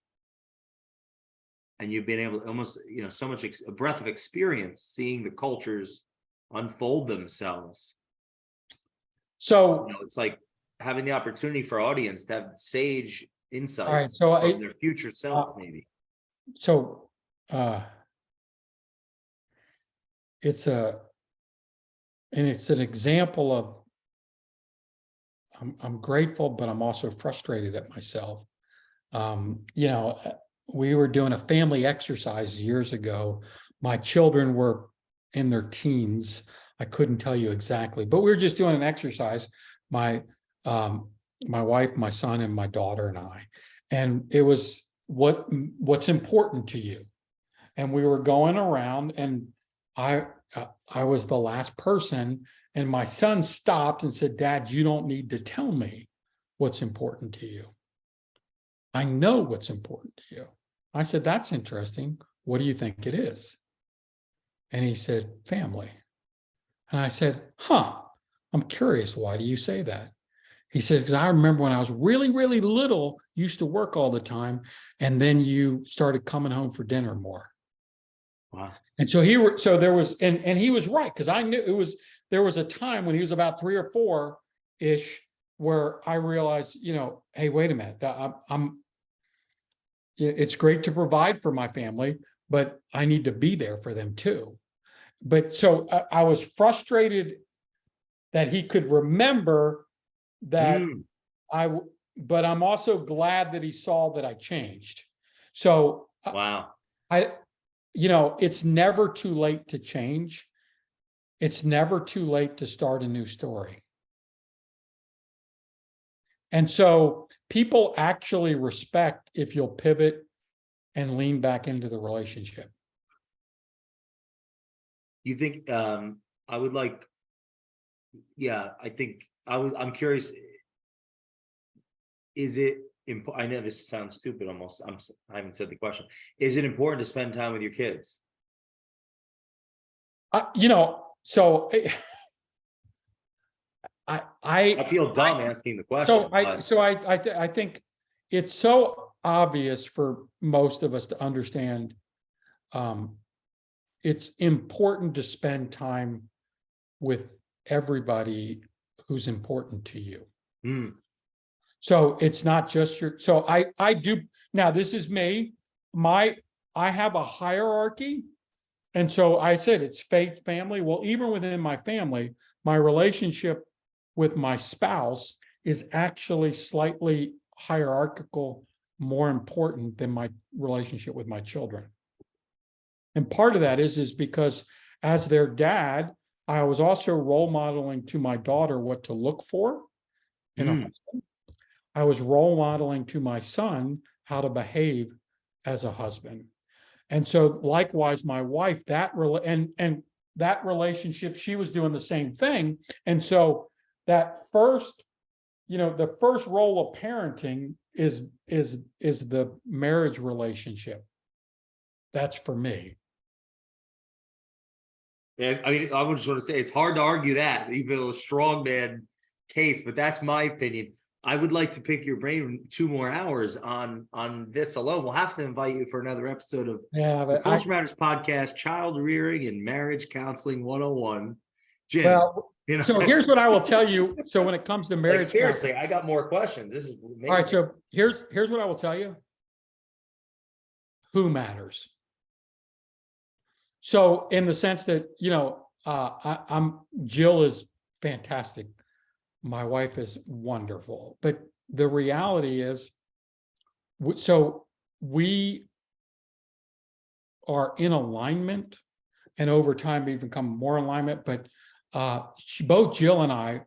and you've been able to almost, so much a breadth of experience seeing the cultures unfold themselves. so It's like having the opportunity for audience to have sage all right, insights so from their future self, maybe. so it's an example of I'm grateful, but I'm also frustrated at myself. We were doing a family exercise years ago. My children were in their teens. I couldn't tell you exactly, but we were just doing an exercise. My wife, my son, and my daughter and I, and it was what's important to you. And we were going around, and I was the last person, and my son stopped and said, "Dad, you don't need to tell me what's important to you. I know what's important to you." I said, "That's interesting. What do you think it is?" And he said, "Family." And I said, "Huh, I'm curious. Why do you say that?" He said, "Because I remember when I was really, really little, used to work all the time, and then you started coming home for dinner more." Wow. And so there was, and he was right, because I knew there was a time when he was about 3 or 4-ish where I realized, hey, wait a minute, it's great to provide for my family, but I need to be there for them too. But so I was frustrated that he could remember that but I'm also glad that he saw that I changed. So Wow. it's never too late to change. It's never too late to start a new story. And so people actually respect if you'll pivot and lean back into the relationship. You think I would like, I think I'm curious. Is it important? I know this sounds stupid almost. I haven't said the question. Is it important to spend time with your kids? So I feel dumb asking the question. I think it's so obvious for most of us to understand. It's important to spend time with everybody who's important to you. So it's not just so I do now. This is me. I have a hierarchy. And so I said it's faith, family. Well, even within my family, my relationship with my spouse is actually slightly hierarchical, more important than my relationship with my children. And part of that is because as their dad, I was also role modeling to my daughter what to look for in a husband. I was role modeling to my son how to behave as a husband. And so likewise, my wife, that relationship, she was doing the same thing. And so that first, the first role of parenting is the marriage relationship. That's for me. Yeah, I mean, I would just want to say it's hard to argue that, even a strong man case, but that's my opinion. I would like to pick your brain 2 more hours on this alone. We'll have to invite you for another episode of the Culture Matters podcast, Child Rearing and Marriage Counseling 101. Jim, well, so here's what I will tell you. So when it comes to marriage, seriously, I got more questions. This is amazing. All right. So here's what I will tell you. Who matters? So in the sense that, Jill is fantastic. My wife is wonderful, but the reality is, so we are in alignment, and over time we become more alignment, but both Jill and I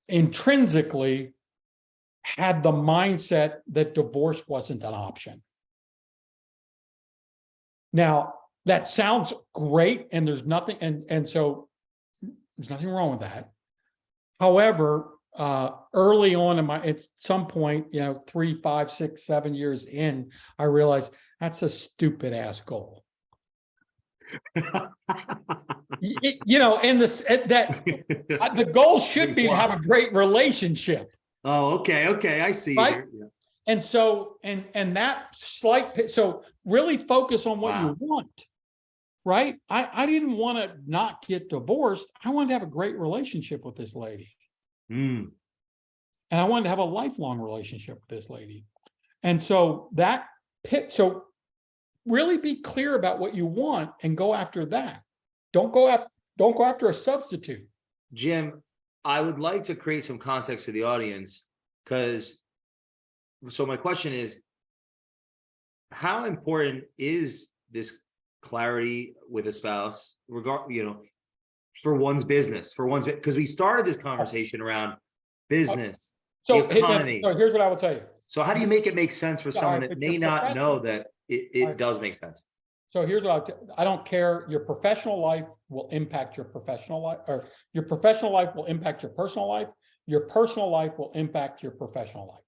intrinsically had the mindset that divorce wasn't an option. Now, that sounds great, and there's nothing, and so there's nothing wrong with that. However, early on at some point, 3, 5, 6, 7 years in, I realized that's a stupid ass goal. And the goal should be to have a great relationship. Oh, okay. I see. Right? Here. Yeah. And so, and that so really focus on what you want, right? I didn't want to not get divorced. I wanted to have a great relationship with this lady. And I wanted to have a lifelong relationship with this lady. And so so really be clear about what you want and go after that. Don't go after a substitute. Jim, I would like to create some context for the audience so my question is, how important is this clarity with a spouse for one's business, because we started this conversation around business, the economy. So here's what I will tell you. So how do you make it make sense for someone that may not know that it does make sense? So here's what I don't care. Your professional life will impact your professional life, or your professional life will impact your personal life. Your personal life will impact your professional life.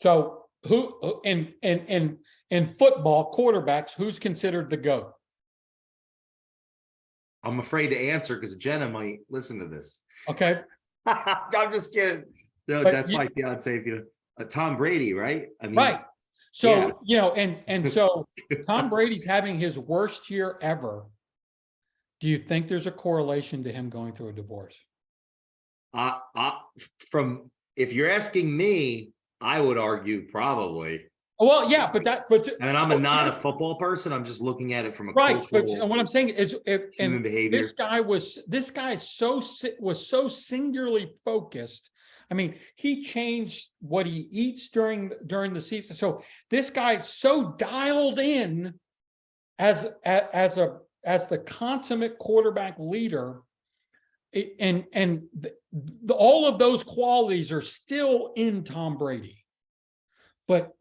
So who in football, quarterbacks, who's considered the GOAT? I'm afraid to answer because Jenna might listen to this. Okay. I'm just kidding. No, that's my fiance. Tom Brady, right? I mean, right. So, and so Tom Brady's having his worst year ever. Do you think there's a correlation to him going through a divorce? If you're asking me, I would argue probably. Well, yeah, and I'm not a football person. I'm just looking at it from a right. But what I'm saying is, human behavior. This guy was so singularly focused. I mean, he changed what he eats during the season. So this guy's so dialed in as the consummate quarterback leader, and all of those qualities are still in Tom Brady. But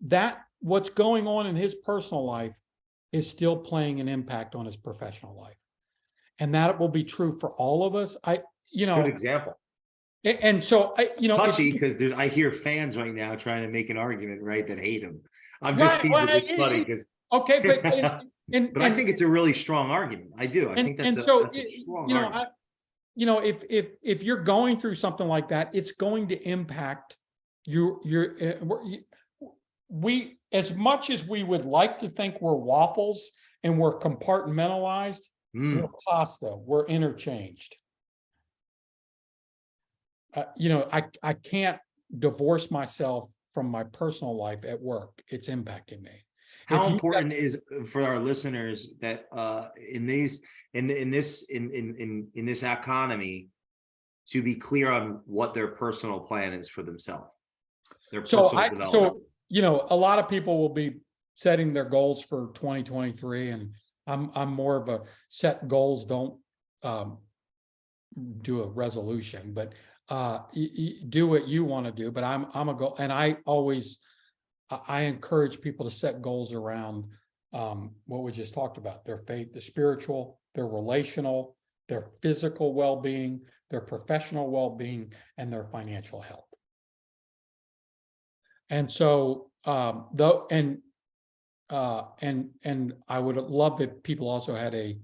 what's going on in his personal life is still playing an impact on his professional life. And that will be true for all of us. Good example. And so, touchy, because I hear fans right now trying to make an argument, right, that hate him. I'm just teasing. It's funny because okay, but but I think it's a really strong argument. I do. I think that's a strong argument. If you're going through something like that, it's going to impact we, as much as we would like to think we're waffles and we're compartmentalized, we're pasta, we're interchanged. I can't divorce myself from my personal life at work. It's impacting me. How important is for our listeners that in this economy to be clear on what their personal plan is for themselves? Their personal development. A lot of people will be setting their goals for 2023, and I'm more of a set goals, don't do a resolution, but do what you want to do. But I'm a goal, and I encourage people to set goals around what we just talked about: their faith, their spiritual, their relational, their physical well-being, their professional well-being, and their financial health. And so, and I would love if people also had a,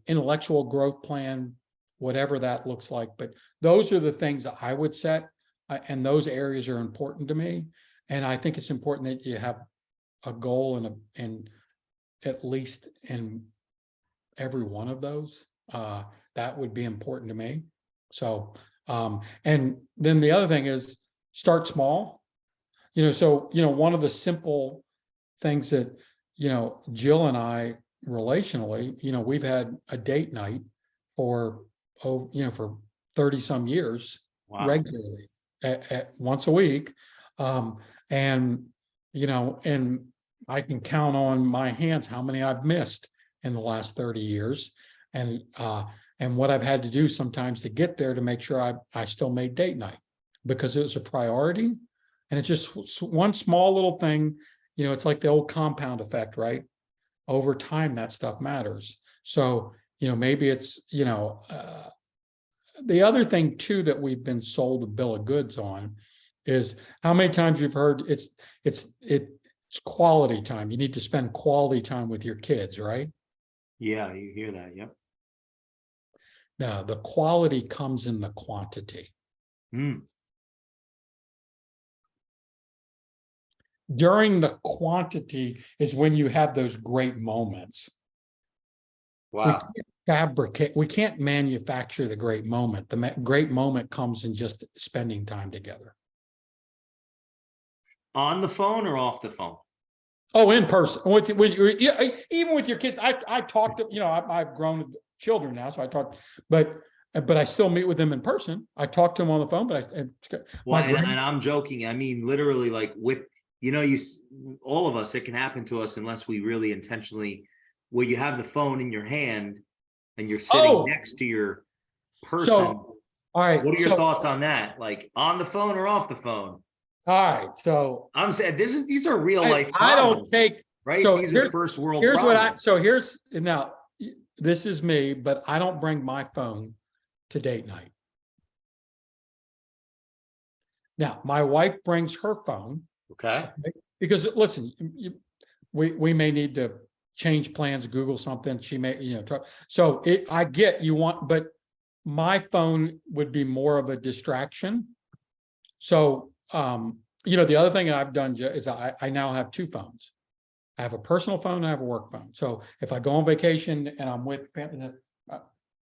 intellectual growth plan, whatever that looks like. But those are the things that I would set, and those areas are important to me. And I think it's important that you have a goal and at least in every one of those. That would be important to me. So. And then the other thing is start small, one of the simple things that, Jill and I relationally, we've had a date night for 30 some years. Wow. Regularly at once a week. And I can count on my hands how many I've missed in the last 30 years. And what I've had to do sometimes to get there to make sure I still made date night, because it was a priority. And it's just one small little thing, it's like the old compound effect, right? Over time, that stuff matters. So, maybe it's, the other thing too that we've been sold a bill of goods on is how many times you've heard it's quality time. You need to spend quality time with your kids, right? Yeah, you hear that. Yep. Now, the quality comes in the quantity. During the quantity is when you have those great moments. We Wow. can't fabricate, we can't manufacture the great moment. The great moment comes in just spending time together. On the phone or off the phone? Oh, in person yeah, even with your kids. I talk to, I've grown children now, so I talk, but I still meet with them in person. I talk to them on the phone, but Well, and I'm joking. I mean, literally, like with, all of us, it can happen to us unless we really intentionally, where you have the phone in your hand and you're sitting next to your person. So, all right. What are your thoughts on that? Like on the phone or off the phone? All right. So I'm saying these are real life problems. I don't take, right. So these are first world here's problems. Now, this is me, but I don't bring my phone to date night. Now, my wife brings her phone. Okay. Because listen, we may need to change plans, Google something. She may, so I get you want, but my phone would be more of a distraction. So, the other thing I've done is I now have two phones. I have a personal phone and I have a work phone. So if I go on vacation and I'm with family,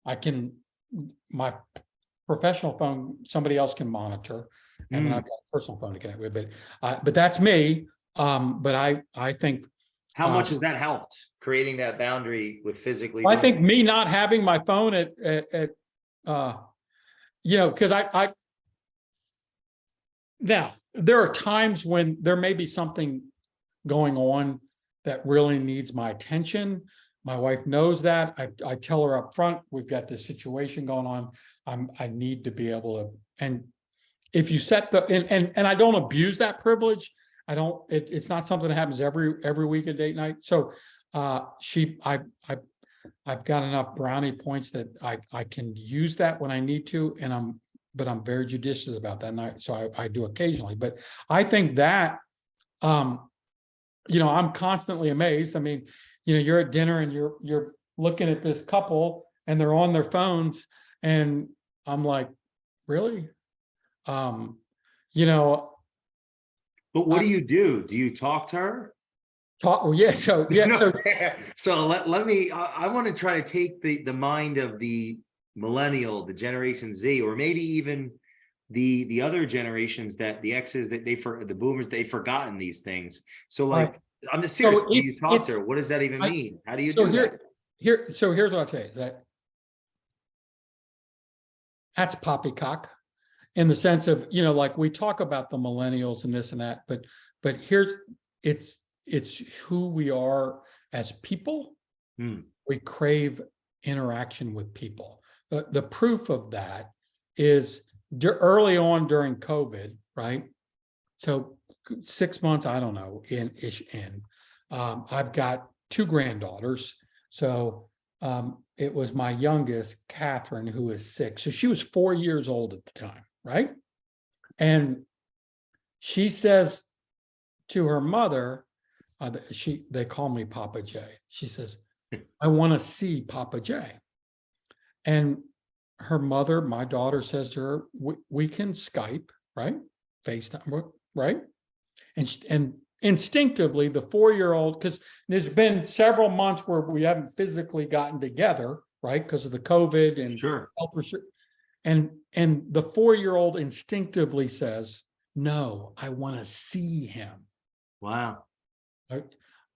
I can, my professional phone, somebody else can monitor, and then I've got a personal phone to connect with. But that's me. But I think. How much has that helped creating that boundary with physically? I think me not having my phone at because now there are times when there may be something going on that really needs my attention. My wife knows that. I tell her up front, we've got this situation going on. I need to be able to, and if you set the, and I don't abuse that privilege. I don't, it's not something that happens every week at date night. So I've got enough brownie points that I can use that when I need to, but I'm very judicious about that. And so I do occasionally, but I think that, I'm constantly amazed. I mean, you're at dinner and you're looking at this couple and they're on their phones and I'm like, really? But what do you do? Do you talk to her? Yeah. So yeah. No. So let me. I want to try to take the mind of the millennial, the Generation Z, or maybe even the other generations, that the X's, that the boomers, they've forgotten these things. So like, I'm just serious. Do you talk to her? What does that even mean? How do you do that? So here's what I'll tell you, is that's poppycock. In the sense of, like we talk about the millennials and this and that, but it's who we are as people. We crave interaction with people. The proof of that is early on during COVID, right? So 6 months, I don't know, I've got two granddaughters. So it was my youngest, Catherine, who is 6. So she was 4 years old at the time. Right. And she says to her mother, they call me Papa Jay. She says, I want to see Papa Jay. And her mother, my daughter, says to her, we can Skype, right? FaceTime, right? And instinctively, the 4-year-old, because there's been several months where we haven't physically gotten together, right? Because of the COVID and health restrictions. And the 4-year-old instinctively says, no, I want to see him. Wow.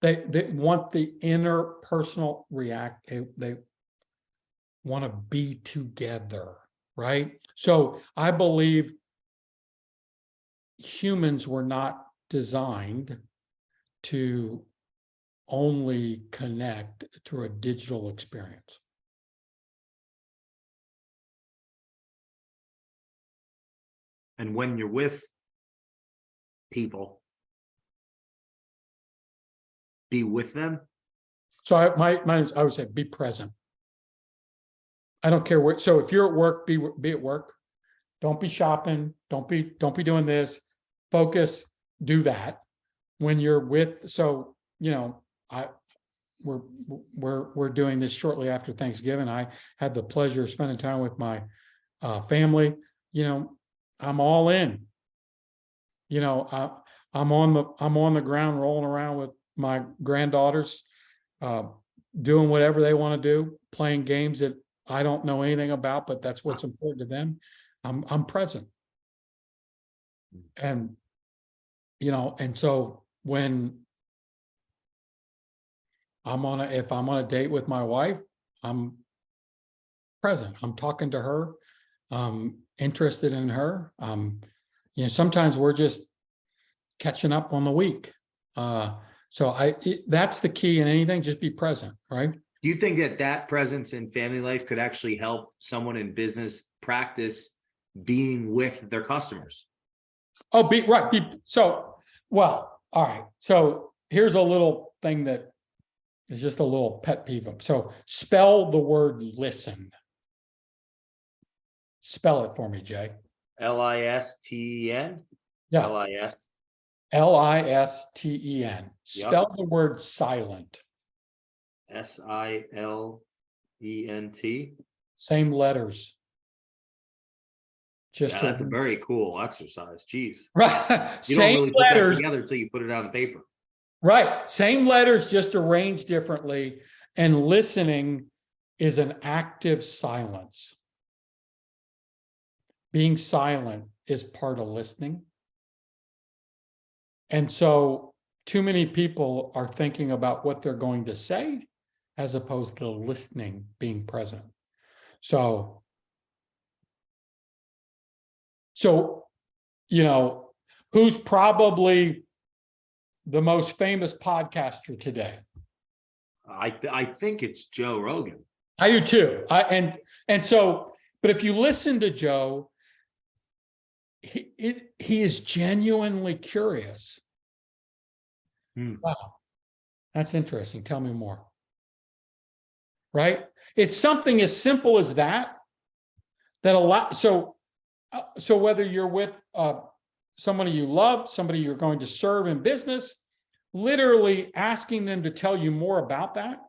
They want the interpersonal they want to be together, right? So I believe humans were not designed to only connect through a digital experience. And when you're with people, be with them. So I would say be present. I don't care where. So if you're at work, be at work. Don't be shopping. Don't be doing this. Focus. Do that. When you're with, so we're doing this shortly after Thanksgiving. I had the pleasure of spending time with my family. I'm all in. I'm on the ground rolling around with my granddaughters, doing whatever they want to do, playing games that I don't know anything about, but that's what's important to them. I'm present. And and so when if I'm on a date with my wife, I'm present. I'm talking to her. I'm interested in her. Sometimes we're just catching up on the week. That's the key in anything, just be present, right? Do you think that presence in family life could actually help someone in business practice being with their customers? Oh, all right. So here's a little thing that is just a little pet peeve. So spell the word listen. Spell it for me, Jay. Listen. Yeah. Lis. Listen. Spell the word silent. Silent. Same letters. That's a very cool exercise. Jeez. Right. You don't really put that together until you put it on paper. Right. Same letters, just arranged differently. And listening is an active silence. Being silent is part of listening. And so too many people are thinking about what they're going to say as opposed to listening, being present. So who's probably the most famous podcaster today? I think it's Joe Rogan. I do too. But if you listen to Joe, he is genuinely curious. Wow, that's interesting. Tell me more. Right? It's something as simple as that a lot. So whether you're with somebody you love, somebody you're going to serve in business, literally asking them to tell you more about that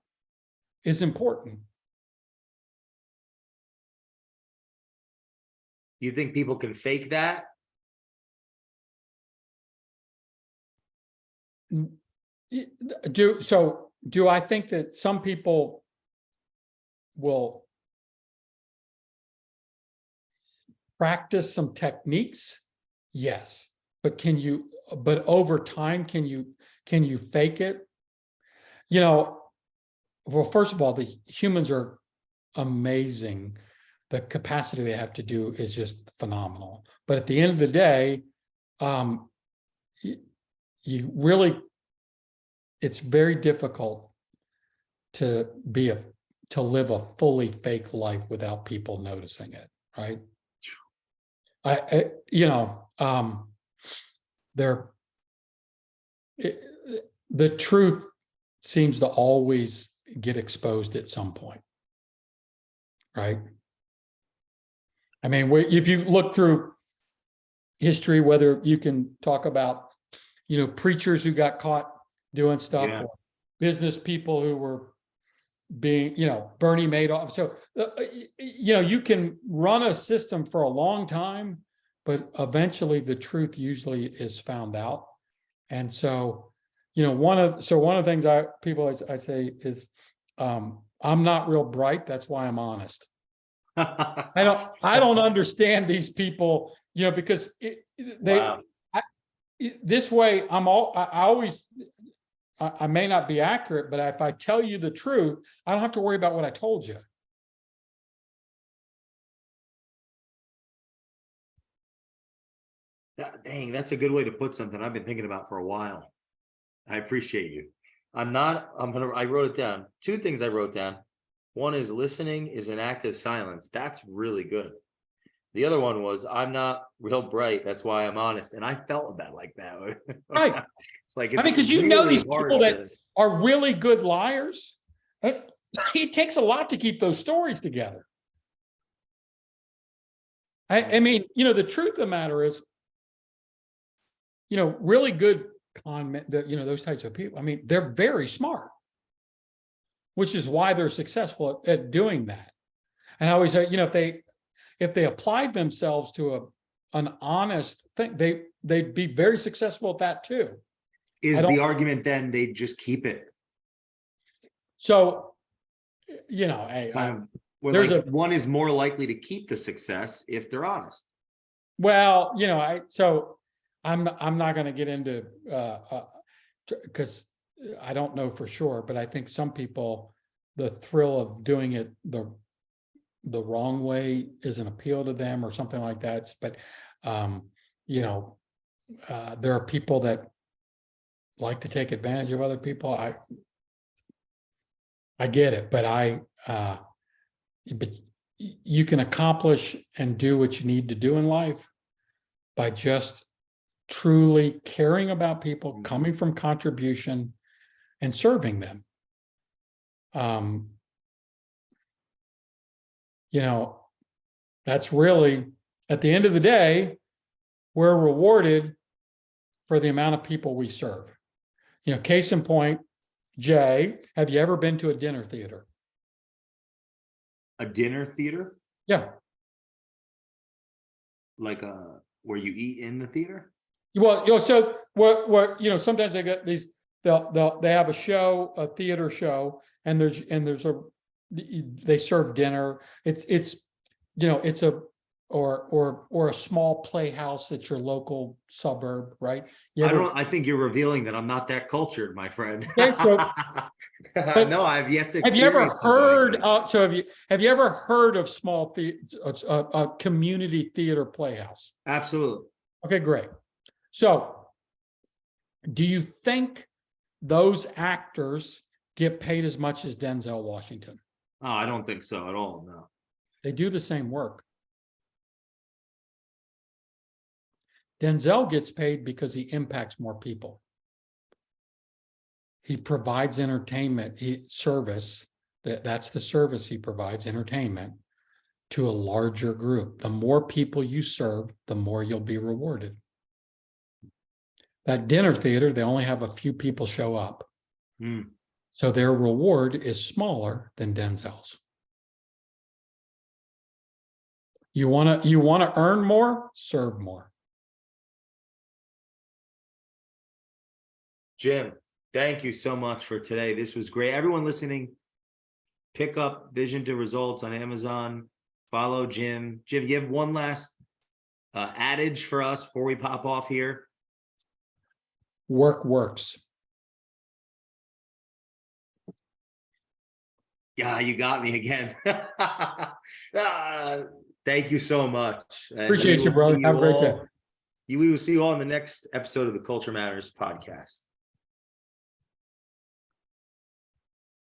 is important. You think people can fake that? Do I think that some people will practice some techniques? Yes. But over time, can you fake it? Well, first of all, the humans are amazing. The capacity they have to do is just phenomenal. But at the end of the day, it's very difficult to live a fully fake life without people noticing it, right? The truth seems to always get exposed at some point, right? I mean, if you look through history, whether you can talk about, preachers who got caught doing stuff, or business people who were being, Bernie Madoff. So, you can run a system for a long time, but eventually the truth usually is found out. And so, one of the things I say is, I'm not real bright. That's why I'm honest. I don't understand these people, because this way I may not be accurate, but if I tell you the truth, I don't have to worry about what I told you. Dang, that's a good way to put something I've been thinking about for a while. I appreciate you. I wrote it down. Two things I wrote down. One is listening is an active silence. That's really good. The other one was, I'm not real bright. That's why I'm honest. And I felt about like that. Right. It's like, because really these people that are really good liars, it takes a lot to keep those stories together. I mean, the truth of the matter is, really good those types of people, I mean, they're very smart, which is why they're successful at doing that. And I always say, if they applied themselves to an honest thing, they'd be very successful at that too. Is the argument then they just keep it? So, It's kind of where like one is more likely to keep the success if they're honest. Well, I'm not going to get into because I don't know for sure, but I think some people, the thrill of doing it the wrong way is an appeal to them or something like that. But there are people that like to take advantage of other people. I get it, but but you can accomplish and do what you need to do in life by just truly caring about people, coming from contribution and serving them. That's really, at the end of the day, we're rewarded for the amount of people we serve. Case in point, Jay, have you ever been to a dinner theater? A dinner theater? Yeah. Like where you eat in the theater? Well, so what sometimes they get these, they have a theater show, and they serve dinner. It's a small playhouse at your local suburb, right? I think you're revealing that I'm not that cultured, my friend. Okay, so No, I've yet to. have you ever experience something heard? like that. So have you ever heard of a community theater playhouse? Absolutely. Okay, great. So, do you think those actors get paid as much as Denzel Washington? Oh, I don't think so at all. No. They do the same work. Denzel gets paid because he impacts more people. He provides entertainment, service. That's the service he provides, entertainment, to a larger group. The more people you serve, the more you'll be rewarded. That dinner theater, they only have a few people show up. So their reward is smaller than Denzel's. You want to earn more, serve more. Jim, thank you so much for today. This was great. Everyone listening, pick up Vision to Results on Amazon. Follow Jim. Jim, you have one last adage for us before we pop off here? Work works. Yeah, you got me again. Thank you so much. And Appreciate you, brother. Have a great day. We will see you all in the next episode of the Culture Matters podcast.